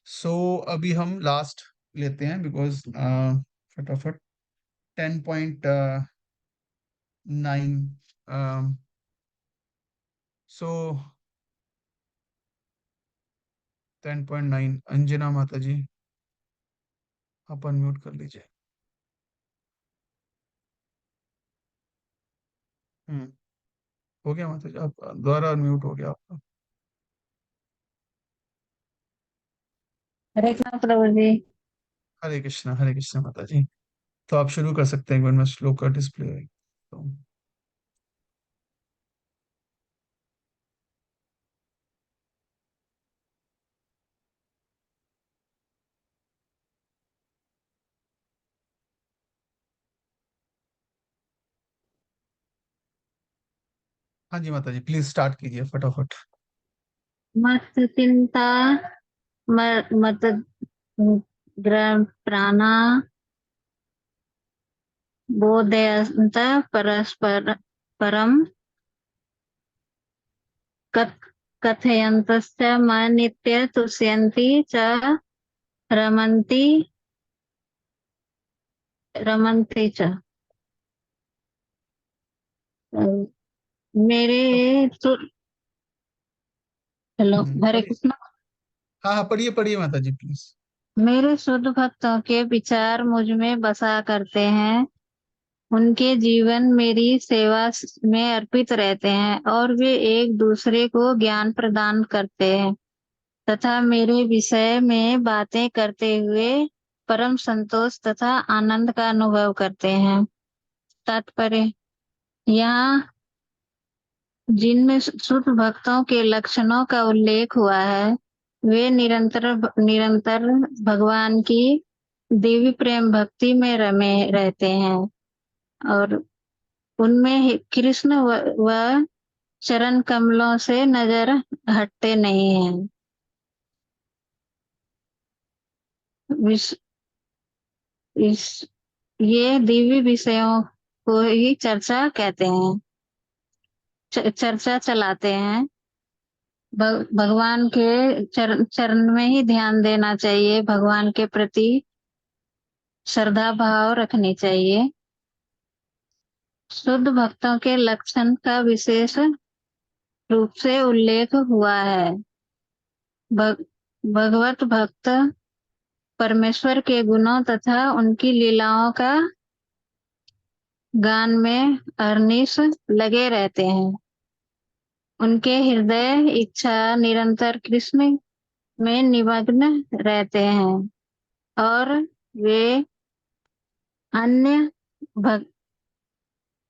सो अभी हम लास्ट लेते हैं, बिकॉज फटाफट 10.9। सो 10.9, अंजना माता जी, आप अनम्यूट कर लीजिए। हम्म, हो गया माता जी, आप दोबारा अनम्यूट हो गया आपका। हरे कृष्ण प्रभु जी। हरे कृष्णा माता जी। तो आप शुरू कर सकते हैं, एक बार मैं श्लोक का डिस्प्ले तो। हाँ जी माता जी, प्लीज स्टार्ट कीजिए फटाफट। मत चिंता मत प्राणा बोधयन्त परस्पर परम कथयन्तश्च नित्य तुष्यन्ति च रमन्ति रमन्ति च। मेरे तो हेलो हरे पढ़िए। कृष्ण। हाँ हाँ, पढ़िए पढ़िए माता जी प्लीज। मेरे शुद्ध भक्तों के विचार मुझ में बसा करते हैं, उनके जीवन मेरी सेवा में अर्पित रहते हैं और वे एक दूसरे को ज्ञान प्रदान करते हैं तथा मेरे विषय में बातें करते हुए परम संतोष तथा आनंद का अनुभव करते हैं। तात्पर्य, यहाँ जिनमें शुद्ध भक्तों के लक्षणों का उल्लेख हुआ है वे निरंतर निरंतर भगवान की देवी प्रेम भक्ति में रमे रहते हैं और उनमें कृष्ण व चरण कमलों से नजर हटते नहीं हैं। विश, इस ये दिव्य विषयों को ही चर्चा कहते हैं, चर्चा चलाते हैं। भगवान के चरण में ही ध्यान देना चाहिए, भगवान के प्रति श्रद्धा भाव रखनी चाहिए। शुद्ध भक्तों के लक्षण का विशेष रूप से उल्लेख हुआ है। भगवत भक्त परमेश्वर के गुणों तथा उनकी लीलाओं का गान में अहर्निश लगे रहते हैं। उनके हृदय इच्छा निरंतर कृष्ण में निमग्न रहते हैं और वे अन्य भक्त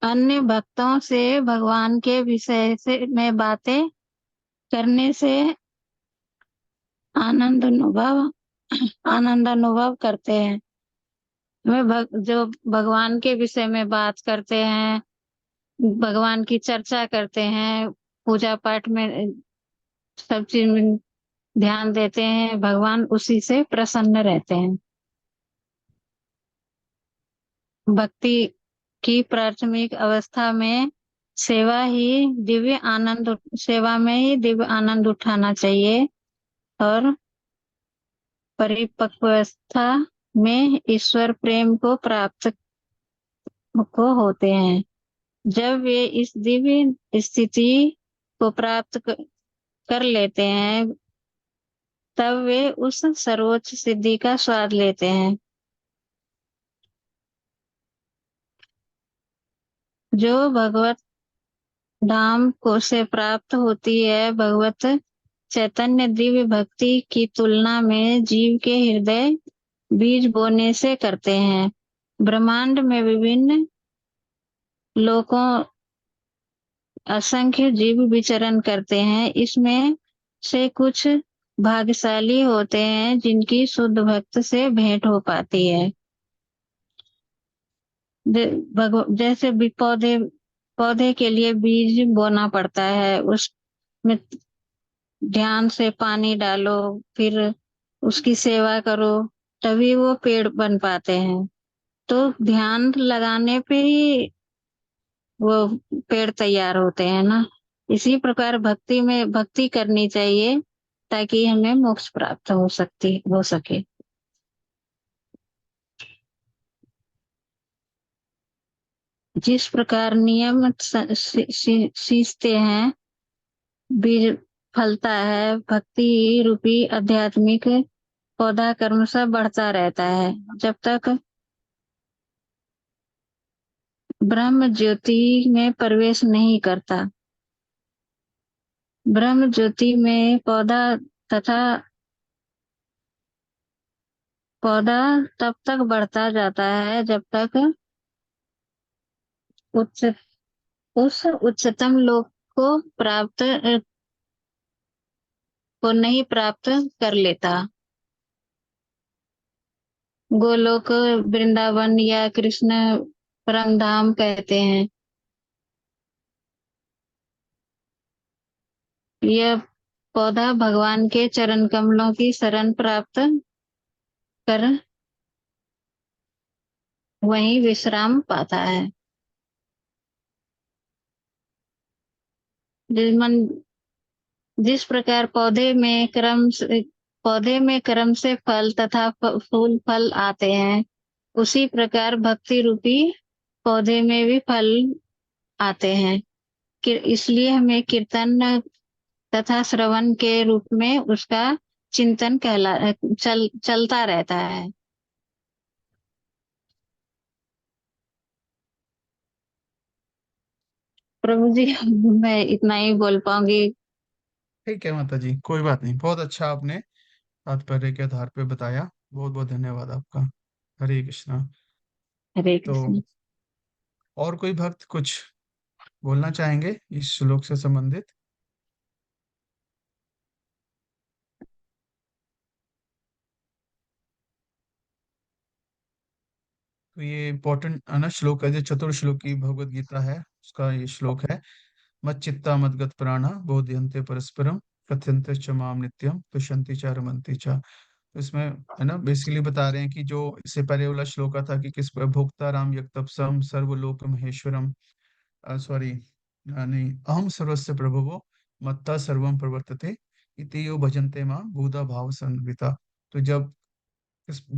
अन्य भक्तों से भगवान के विषय से में बातें करने से आनंद अनुभव करते हैं। वे जो भगवान के विषय में बात करते हैं, भगवान की चर्चा करते हैं, पूजा पाठ में सब चीज में ध्यान देते हैं, भगवान उसी से प्रसन्न रहते हैं। भक्ति की प्राथमिक अवस्था में सेवा में ही दिव्य आनंद उठाना चाहिए और परिपक्वता में ईश्वर प्रेम को प्राप्त होते हैं। जब वे इस दिव्य स्थिति को प्राप्त कर लेते हैं, तब वे उस सर्वोच्च सिद्धि का स्वाद लेते हैं जो भगवत धाम को से प्राप्त होती है। भगवत चैतन्य दिव्य भक्ति की तुलना में जीव के हृदय बीज बोने से करते हैं। ब्रह्मांड में विभिन्न लोकों असंख्य जीव विचरण करते हैं। इसमें से कुछ भाग्यशाली होते हैं जिनकी शुद्ध भक्त से भेंट हो पाती है। जैसे भी पौधे के लिए बीज बोना पड़ता है, उसमें ध्यान से पानी डालो, फिर उसकी सेवा करो, तभी वो पेड़ बन पाते हैं। तो ध्यान लगाने पे ही वो पेड़ तैयार होते हैं ना। इसी प्रकार भक्ति करनी चाहिए ताकि हमें मोक्ष प्राप्त हो सके। जिस प्रकार नियम सींचते हैं बीज फलता है, भक्ति रूपी आध्यात्मिक पौधा क्रमशः बढ़ता रहता है जब तक ब्रह्म ज्योति में प्रवेश नहीं करता। ब्रह्म ज्योति में पौधा तब तक बढ़ता जाता है जब तक उस उच्चतम लोक को नहीं प्राप्त कर लेता। गोलोक, वृंदावन या कृष्ण परम धाम कहते हैं। यह पौधा भगवान के चरण कमलों की शरण प्राप्त कर वहीं विश्राम पाता है। जिस प्रकार पौधे में क्रम से फल तथा फूल फल आते हैं, उसी प्रकार भक्ति रूपी पौधे में भी फल आते हैं। इसलिए हमें कीर्तन तथा श्रवण के रूप में उसका चिंतन चलता रहता है। प्रभु जी, मैं इतना ही बोल पाऊंगी। ठीक है माता जी, कोई बात नहीं, बहुत अच्छा आपने तात्पर्य के आधार पे बताया। बहुत बहुत धन्यवाद आपका। हरे कृष्णा। हरे तो कृष्ण। और कोई भक्त कुछ बोलना चाहेंगे इस श्लोक से संबंधित? तो ये इम्पोर्टेंट है ना श्लोक है, जो चतुर्श्लोकी भगवद गीता है, उसका ये श्लोक है। मत चित्ता मदगत प्राणा बोधयन्ते परस्परम कथयन्ते च माम नित्यम तुष्यन्ति च रमन्ति च। तो इसमें है ना बेसिकली बता रहे हैं कि जो इससे पहले वाला श्लोका था कि किस भोक्ता राम यक्तपसम सर्वलोक महेश्वरम, सॉरी नहीं, अहम सर्वस्य प्रभुवो मत्ता सर्वम प्रवर्तते इति यो भजन्ते मां भूता भाव संविता। तो जब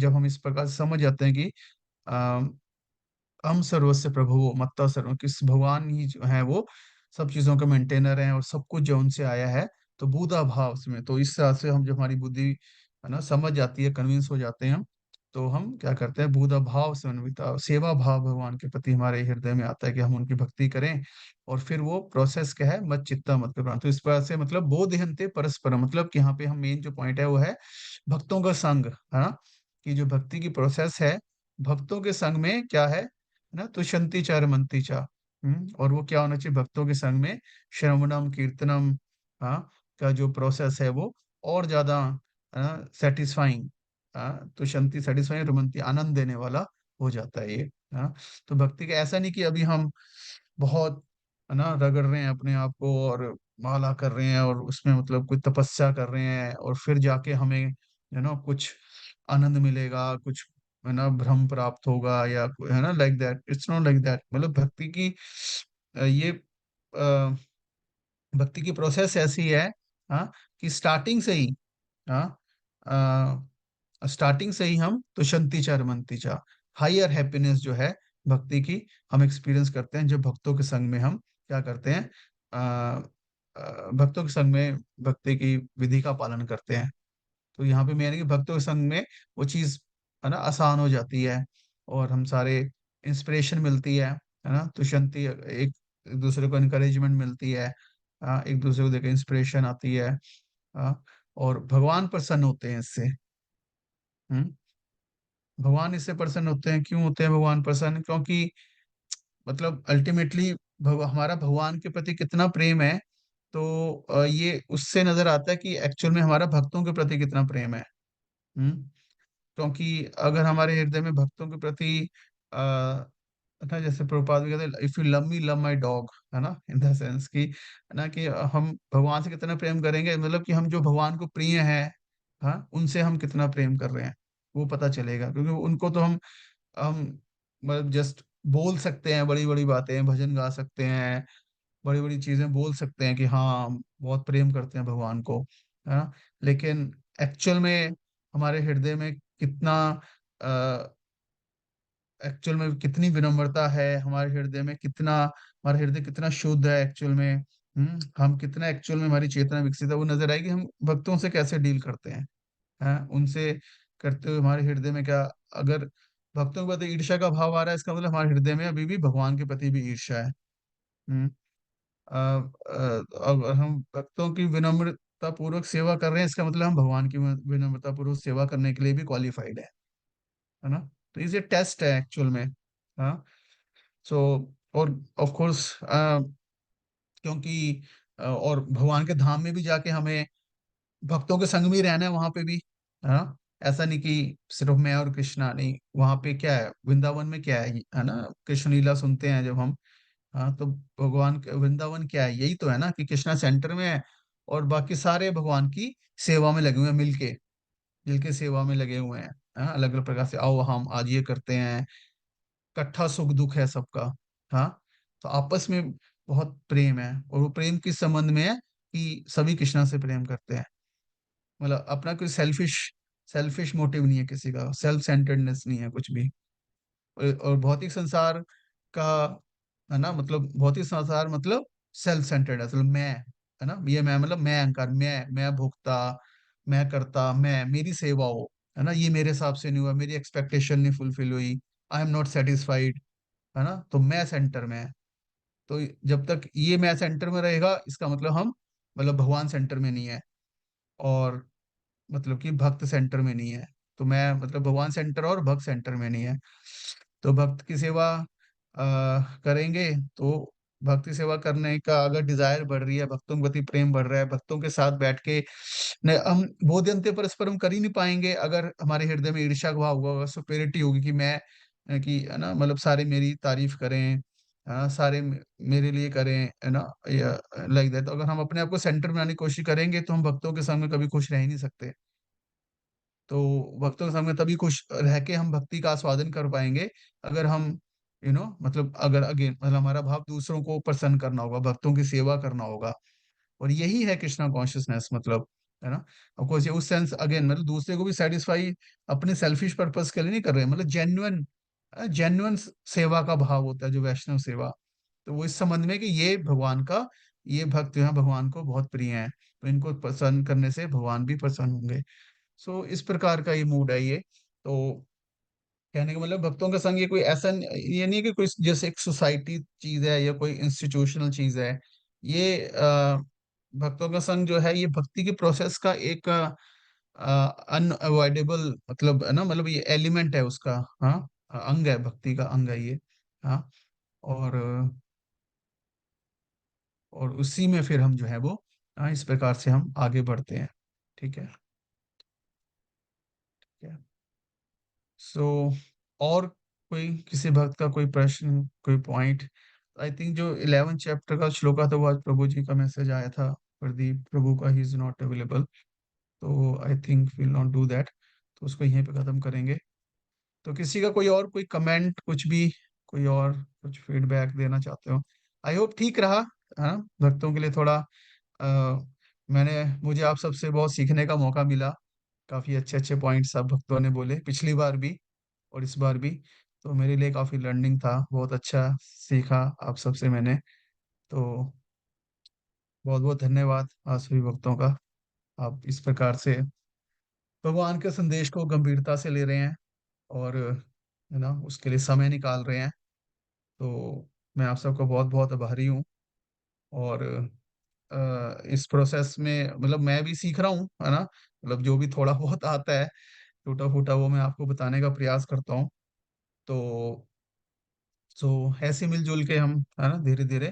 हम इस प्रकार से समझ जाते हैं कि हम सर्वस्व प्रभु मत्ता सर्व, किस भगवान ही जो है वो सब चीजों का मेंटेनर है और सब कुछ जो उनसे आया है, तो बुधा भाव में, तो इस तरह से हम जब हमारी बुद्धि है ना समझ जाती है, कन्विंस हो जाते हैं हम, तो हम क्या करते हैं, बुधा भाव से अन्विता सेवा भाव भगवान के प्रति हमारे हृदय में आता है कि हम उनकी भक्ति करें। और फिर वो प्रोसेस क्या है, मत चित्ता मत प्राण। तो इस प्रकार से मतलब बोधयन्ते परस्पर, मतलब कि यहाँ पे हम मेन जो पॉइंट है वो है भक्तों का संग, है ना, कि जो भक्ति की प्रोसेस है, भक्तों के संग में क्या है ना, तुषंती चा रमंती चा। और वो क्या होना चाहिए भक्तों के संग में, श्रवणम कीर्तनम, हाँ, का जो प्रोसेस है वो और ज्यादा सेटिस्फाइंग, तुषंती सेटिस्फाइंग, रमंती आनंद देने वाला हो जाता है ये। हाँ, तो भक्ति का ऐसा नहीं कि अभी हम बहुत है ना रगड़ रहे हैं अपने आप को और माला कर रहे हैं और उसमें मतलब कोई तपस्या कर रहे हैं और फिर जाके हमें कुछ आनंद मिलेगा, कुछ है ना भ्रम प्राप्त होगा या है ना like that, it's not like that. मतलब भक्ति की ये भक्ति की प्रोसेस ऐसी है, हाँ, कि स्टार्टिंग से ही, हाँ, स्टार्टिंग से ही हम तुषंती चा रमंती चा, हायर हैप्पीनेस जो है भक्ति की हम एक्सपीरियंस करते हैं जब भक्तों के संग में हम क्या करते हैं, भक्तों के संग में भक्ति की विधि का पालन करते हैं। तो यहाँ पे मेन है कि भक्तों के संग में वो चीज है ना आसान हो जाती है और हम सारे इंस्पिरेशन मिलती है ना, तुषंती एक एक दूसरे को इनकरेजमेंट मिलती है, एक दूसरे को देकर इंस्पिरेशन आती है, और भगवान प्रसन्न होते हैं इससे। हम्म भगवान इससे प्रसन्न होते हैं, क्यों होते हैं भगवान प्रसन्न, क्योंकि मतलब अल्टीमेटली हमारा भगवान के प्रति कितना प्रेम है, तो ये उससे नजर आता है कि एक्चुअल में हमारा भक्तों के प्रति कितना प्रेम है। हम्म क्योंकि अगर हमारे हृदय में भक्तों के प्रति आ, ना, जैसे प्रभुपाद भी कहते हैं, if you love me love my dog, है ना, इन द सेंस कि है ना कि हम भगवान से कितना प्रेम करेंगे, मतलब कि हम जो भगवान को प्रिय है, हाँ, उनसे हम कितना प्रेम कर रहे हैं वो पता चलेगा। क्योंकि उनको तो हम मतलब जस्ट बोल सकते हैं बड़ी बड़ी बातें, भजन गा सकते हैं, बड़ी बड़ी चीजें बोल सकते हैं कि हाँ हम बहुत प्रेम करते हैं भगवान को, है ना, लेकिन एक्चुअल में हमारे हृदय में कितना, एक्चुअल में कितनी विनम्रता है हमारे हृदय में, कितना हमारा हृदय कितना शुद्ध है एक्चुअल में, हम कितना एक्चुअल में हमारी चेतना विकसित है, वो नजर आएगी हम भक्तों से कैसे डील करते हैं उनसे करते हुए हमारे हृदय में क्या, अगर भक्तों के प्रति ईर्ष्या का भाव आ रहा है, इसका मतलब हमारे हृदय में अभी भी भगवान के प्रति भी ईर्ष्या है। हम्म अगर हम भक्तों की विनम्रता पूर्वक सेवा कर रहे हैं, इसका मतलब हम भगवान की विनम्रता पूर्वक सेवा करने के लिए भी क्वालिफाइड है ना। तो ये टेस्ट है एक्चुअल में। हाँ, सो और ऑफ कोर्स क्योंकि और भगवान के धाम में भी जाके हमें भक्तों के संग में ही रहना है वहां पे भी, हाँ, ऐसा नहीं कि सिर्फ मैं और कृष्णा, नहीं, वहां पे क्या है, वृंदावन में क्या है ना, कृष्ण लीला सुनते हैं जब हम, हाँ, तो भगवान वृंदावन क्या है, यही तो है ना कि कृष्णा सेंटर में है और बाकी सारे भगवान की सेवा में लगे हुए हैं, मिलके मिलके सेवा में लगे हुए हैं, हाँ, अलग अलग प्रकार से, आओ हम आज ये करते हैं, इकट्ठा सुख दुख है सबका। हाँ, तो आपस में बहुत प्रेम है और वो प्रेम किस संबंध में है कि सभी कृष्णा से प्रेम करते हैं, मतलब अपना कोई सेल्फिश सेल्फिश मोटिव नहीं है, किसी का सेल्फ सेंटर्डनेस नहीं है कुछ भी। और भौतिक संसार का है ना, मतलब भौतिक संसार मतलब सेल्फ सेंटर्ड है, मतलब मैं, है ना, ये मैं मतलब मैं अहंकार, मैं भोक्ता, मैं करता, मैं मेरी सेवा हो, है ना, ये मेरे हिसाब से नहीं हुआ, मेरी एक्सपेक्टेशन नहीं फुलफिल हुई, आई एम नॉट सेटिस्फाइड, है ना, तो मैं सेंटर में है। तो जब तक ये मैं सेंटर में रहेगा, इसका मतलब हम मतलब भगवान सेंटर में नहीं है, और मतलब कि भक्त सेंटर में नहीं है। तो मैं मतलब भगवान सेंटर और भक्त सेंटर में नहीं है। तो भक्त की सेवा करेंगे, तो भक्ति सेवा करने का अगर डिजायर बढ़ रही है, भक्तों के प्रति प्रेम बढ़ रहा है, भक्तों के साथ बैठ के हम बोध्यंते परस्पर हम कर ही नहीं पाएंगे अगर हमारे हृदय में ईर्ष्या का भाव होगा, सुपेरिटी होगी कि मैं, कि है ना, मतलब सारे मेरी तारीफ करें, सारे मेरे लिए करें, है ना, या लाइक दैट। तो अगर हम अपने आप को सेंटर बनाने की कोशिश करेंगे तो हम भक्तों के सामने कभी खुश रह ही नहीं सकते। तो भक्तों के संग में तभी खुश रह के हम भक्ति का आस्वादन कर पाएंगे, अगर हम मतलब अगर अगेन मतलब हमारा भाव दूसरों को प्रसन्न करना होगा, भक्तों की सेवा करना होगा। और यही है कृष्णा कॉन्शियसनेस, मतलब, है ना। ऑफ कोर्स ये उस सेंस अगेन मतलब दूसरे को भी सेटिस्फाई अपने सेल्फिश पर्पस के लिए नहीं कर रहे हैं, मतलब जेन्युइन जेन्युइन सेवा का भाव होता है जो वैष्णव सेवा। तो वो इस संबंध में कि ये भक्त जो है भगवान को बहुत प्रिय हैं, तो इनको प्रसन्न करने से भगवान भी प्रसन्न होंगे। सो इस प्रकार का ये मूड है ये। तो कहने का मतलब भक्तों का संग ये कोई ऐसा ये नहीं है कि कोई जैसे एक सोसाइटी चीज है या कोई इंस्टीट्यूशनल चीज है। ये भक्तों का संग जो है ये भक्ति के प्रोसेस का एक अनअवॉइडेबल मतलब है ना, मतलब ये एलिमेंट है उसका। हाँ, अंग है, भक्ति का अंग है ये। हाँ। और और उसी में फिर हम जो है वो इस प्रकार से हम आगे बढ़ते हैं। ठीक है, ठीक है। सो और कोई किसी भक्त का कोई प्रश्न, कोई पॉइंट? आई थिंक जो 11 चैप्टर का श्लोका था वो आज प्रभु जी का मैसेज आया था, प्रदीप प्रभु का, ही इज नॉट अवेलेबल। तो I think will not do that, तो उसको यहीं पे खत्म करेंगे। तो किसी का कोई और कोई कमेंट, कुछ भी, कोई और कुछ फीडबैक देना चाहते हो? आई होप ठीक रहा, है ना, भक्तों के लिए थोड़ा मुझे आप सबसे बहुत सीखने का मौका मिला। काफी अच्छे अच्छे पॉइंट्स सब भक्तों ने बोले, पिछली बार भी और इस बार भी। तो मेरे लिए काफी लर्निंग था, बहुत अच्छा सीखा आप सबसे मैंने। तो बहुत बहुत धन्यवाद आप सभी भक्तों का। आप इस प्रकार से भगवान के संदेश को गंभीरता से ले रहे हैं और है ना उसके लिए समय निकाल रहे हैं। तो मैं आप सबका बहुत बहुत आभारी हूँ। और इस प्रोसेस में मतलब मैं भी सीख रहा हूँ, है ना, मतलब जो भी थोड़ा बहुत आता है टूटा फूटा वो मैं आपको बताने का प्रयास करता हूँ। तो सो ऐसे मिलजुल के हम, है ना, धीरे धीरे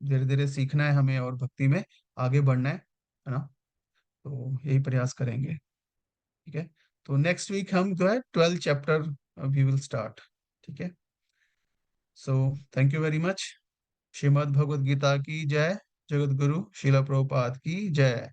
धीरे धीरे सीखना है हमें और भक्ति में आगे बढ़ना है ना। तो यही प्रयास करेंगे। ठीक है। तो नेक्स्ट वीक हम जो है 12 चैप्टर वी विल स्टार्ट। ठीक है। So thank you very much. Shrimad Bhagavad Gita की जय। जगत गुरु शिला प्रभुपाद की जय।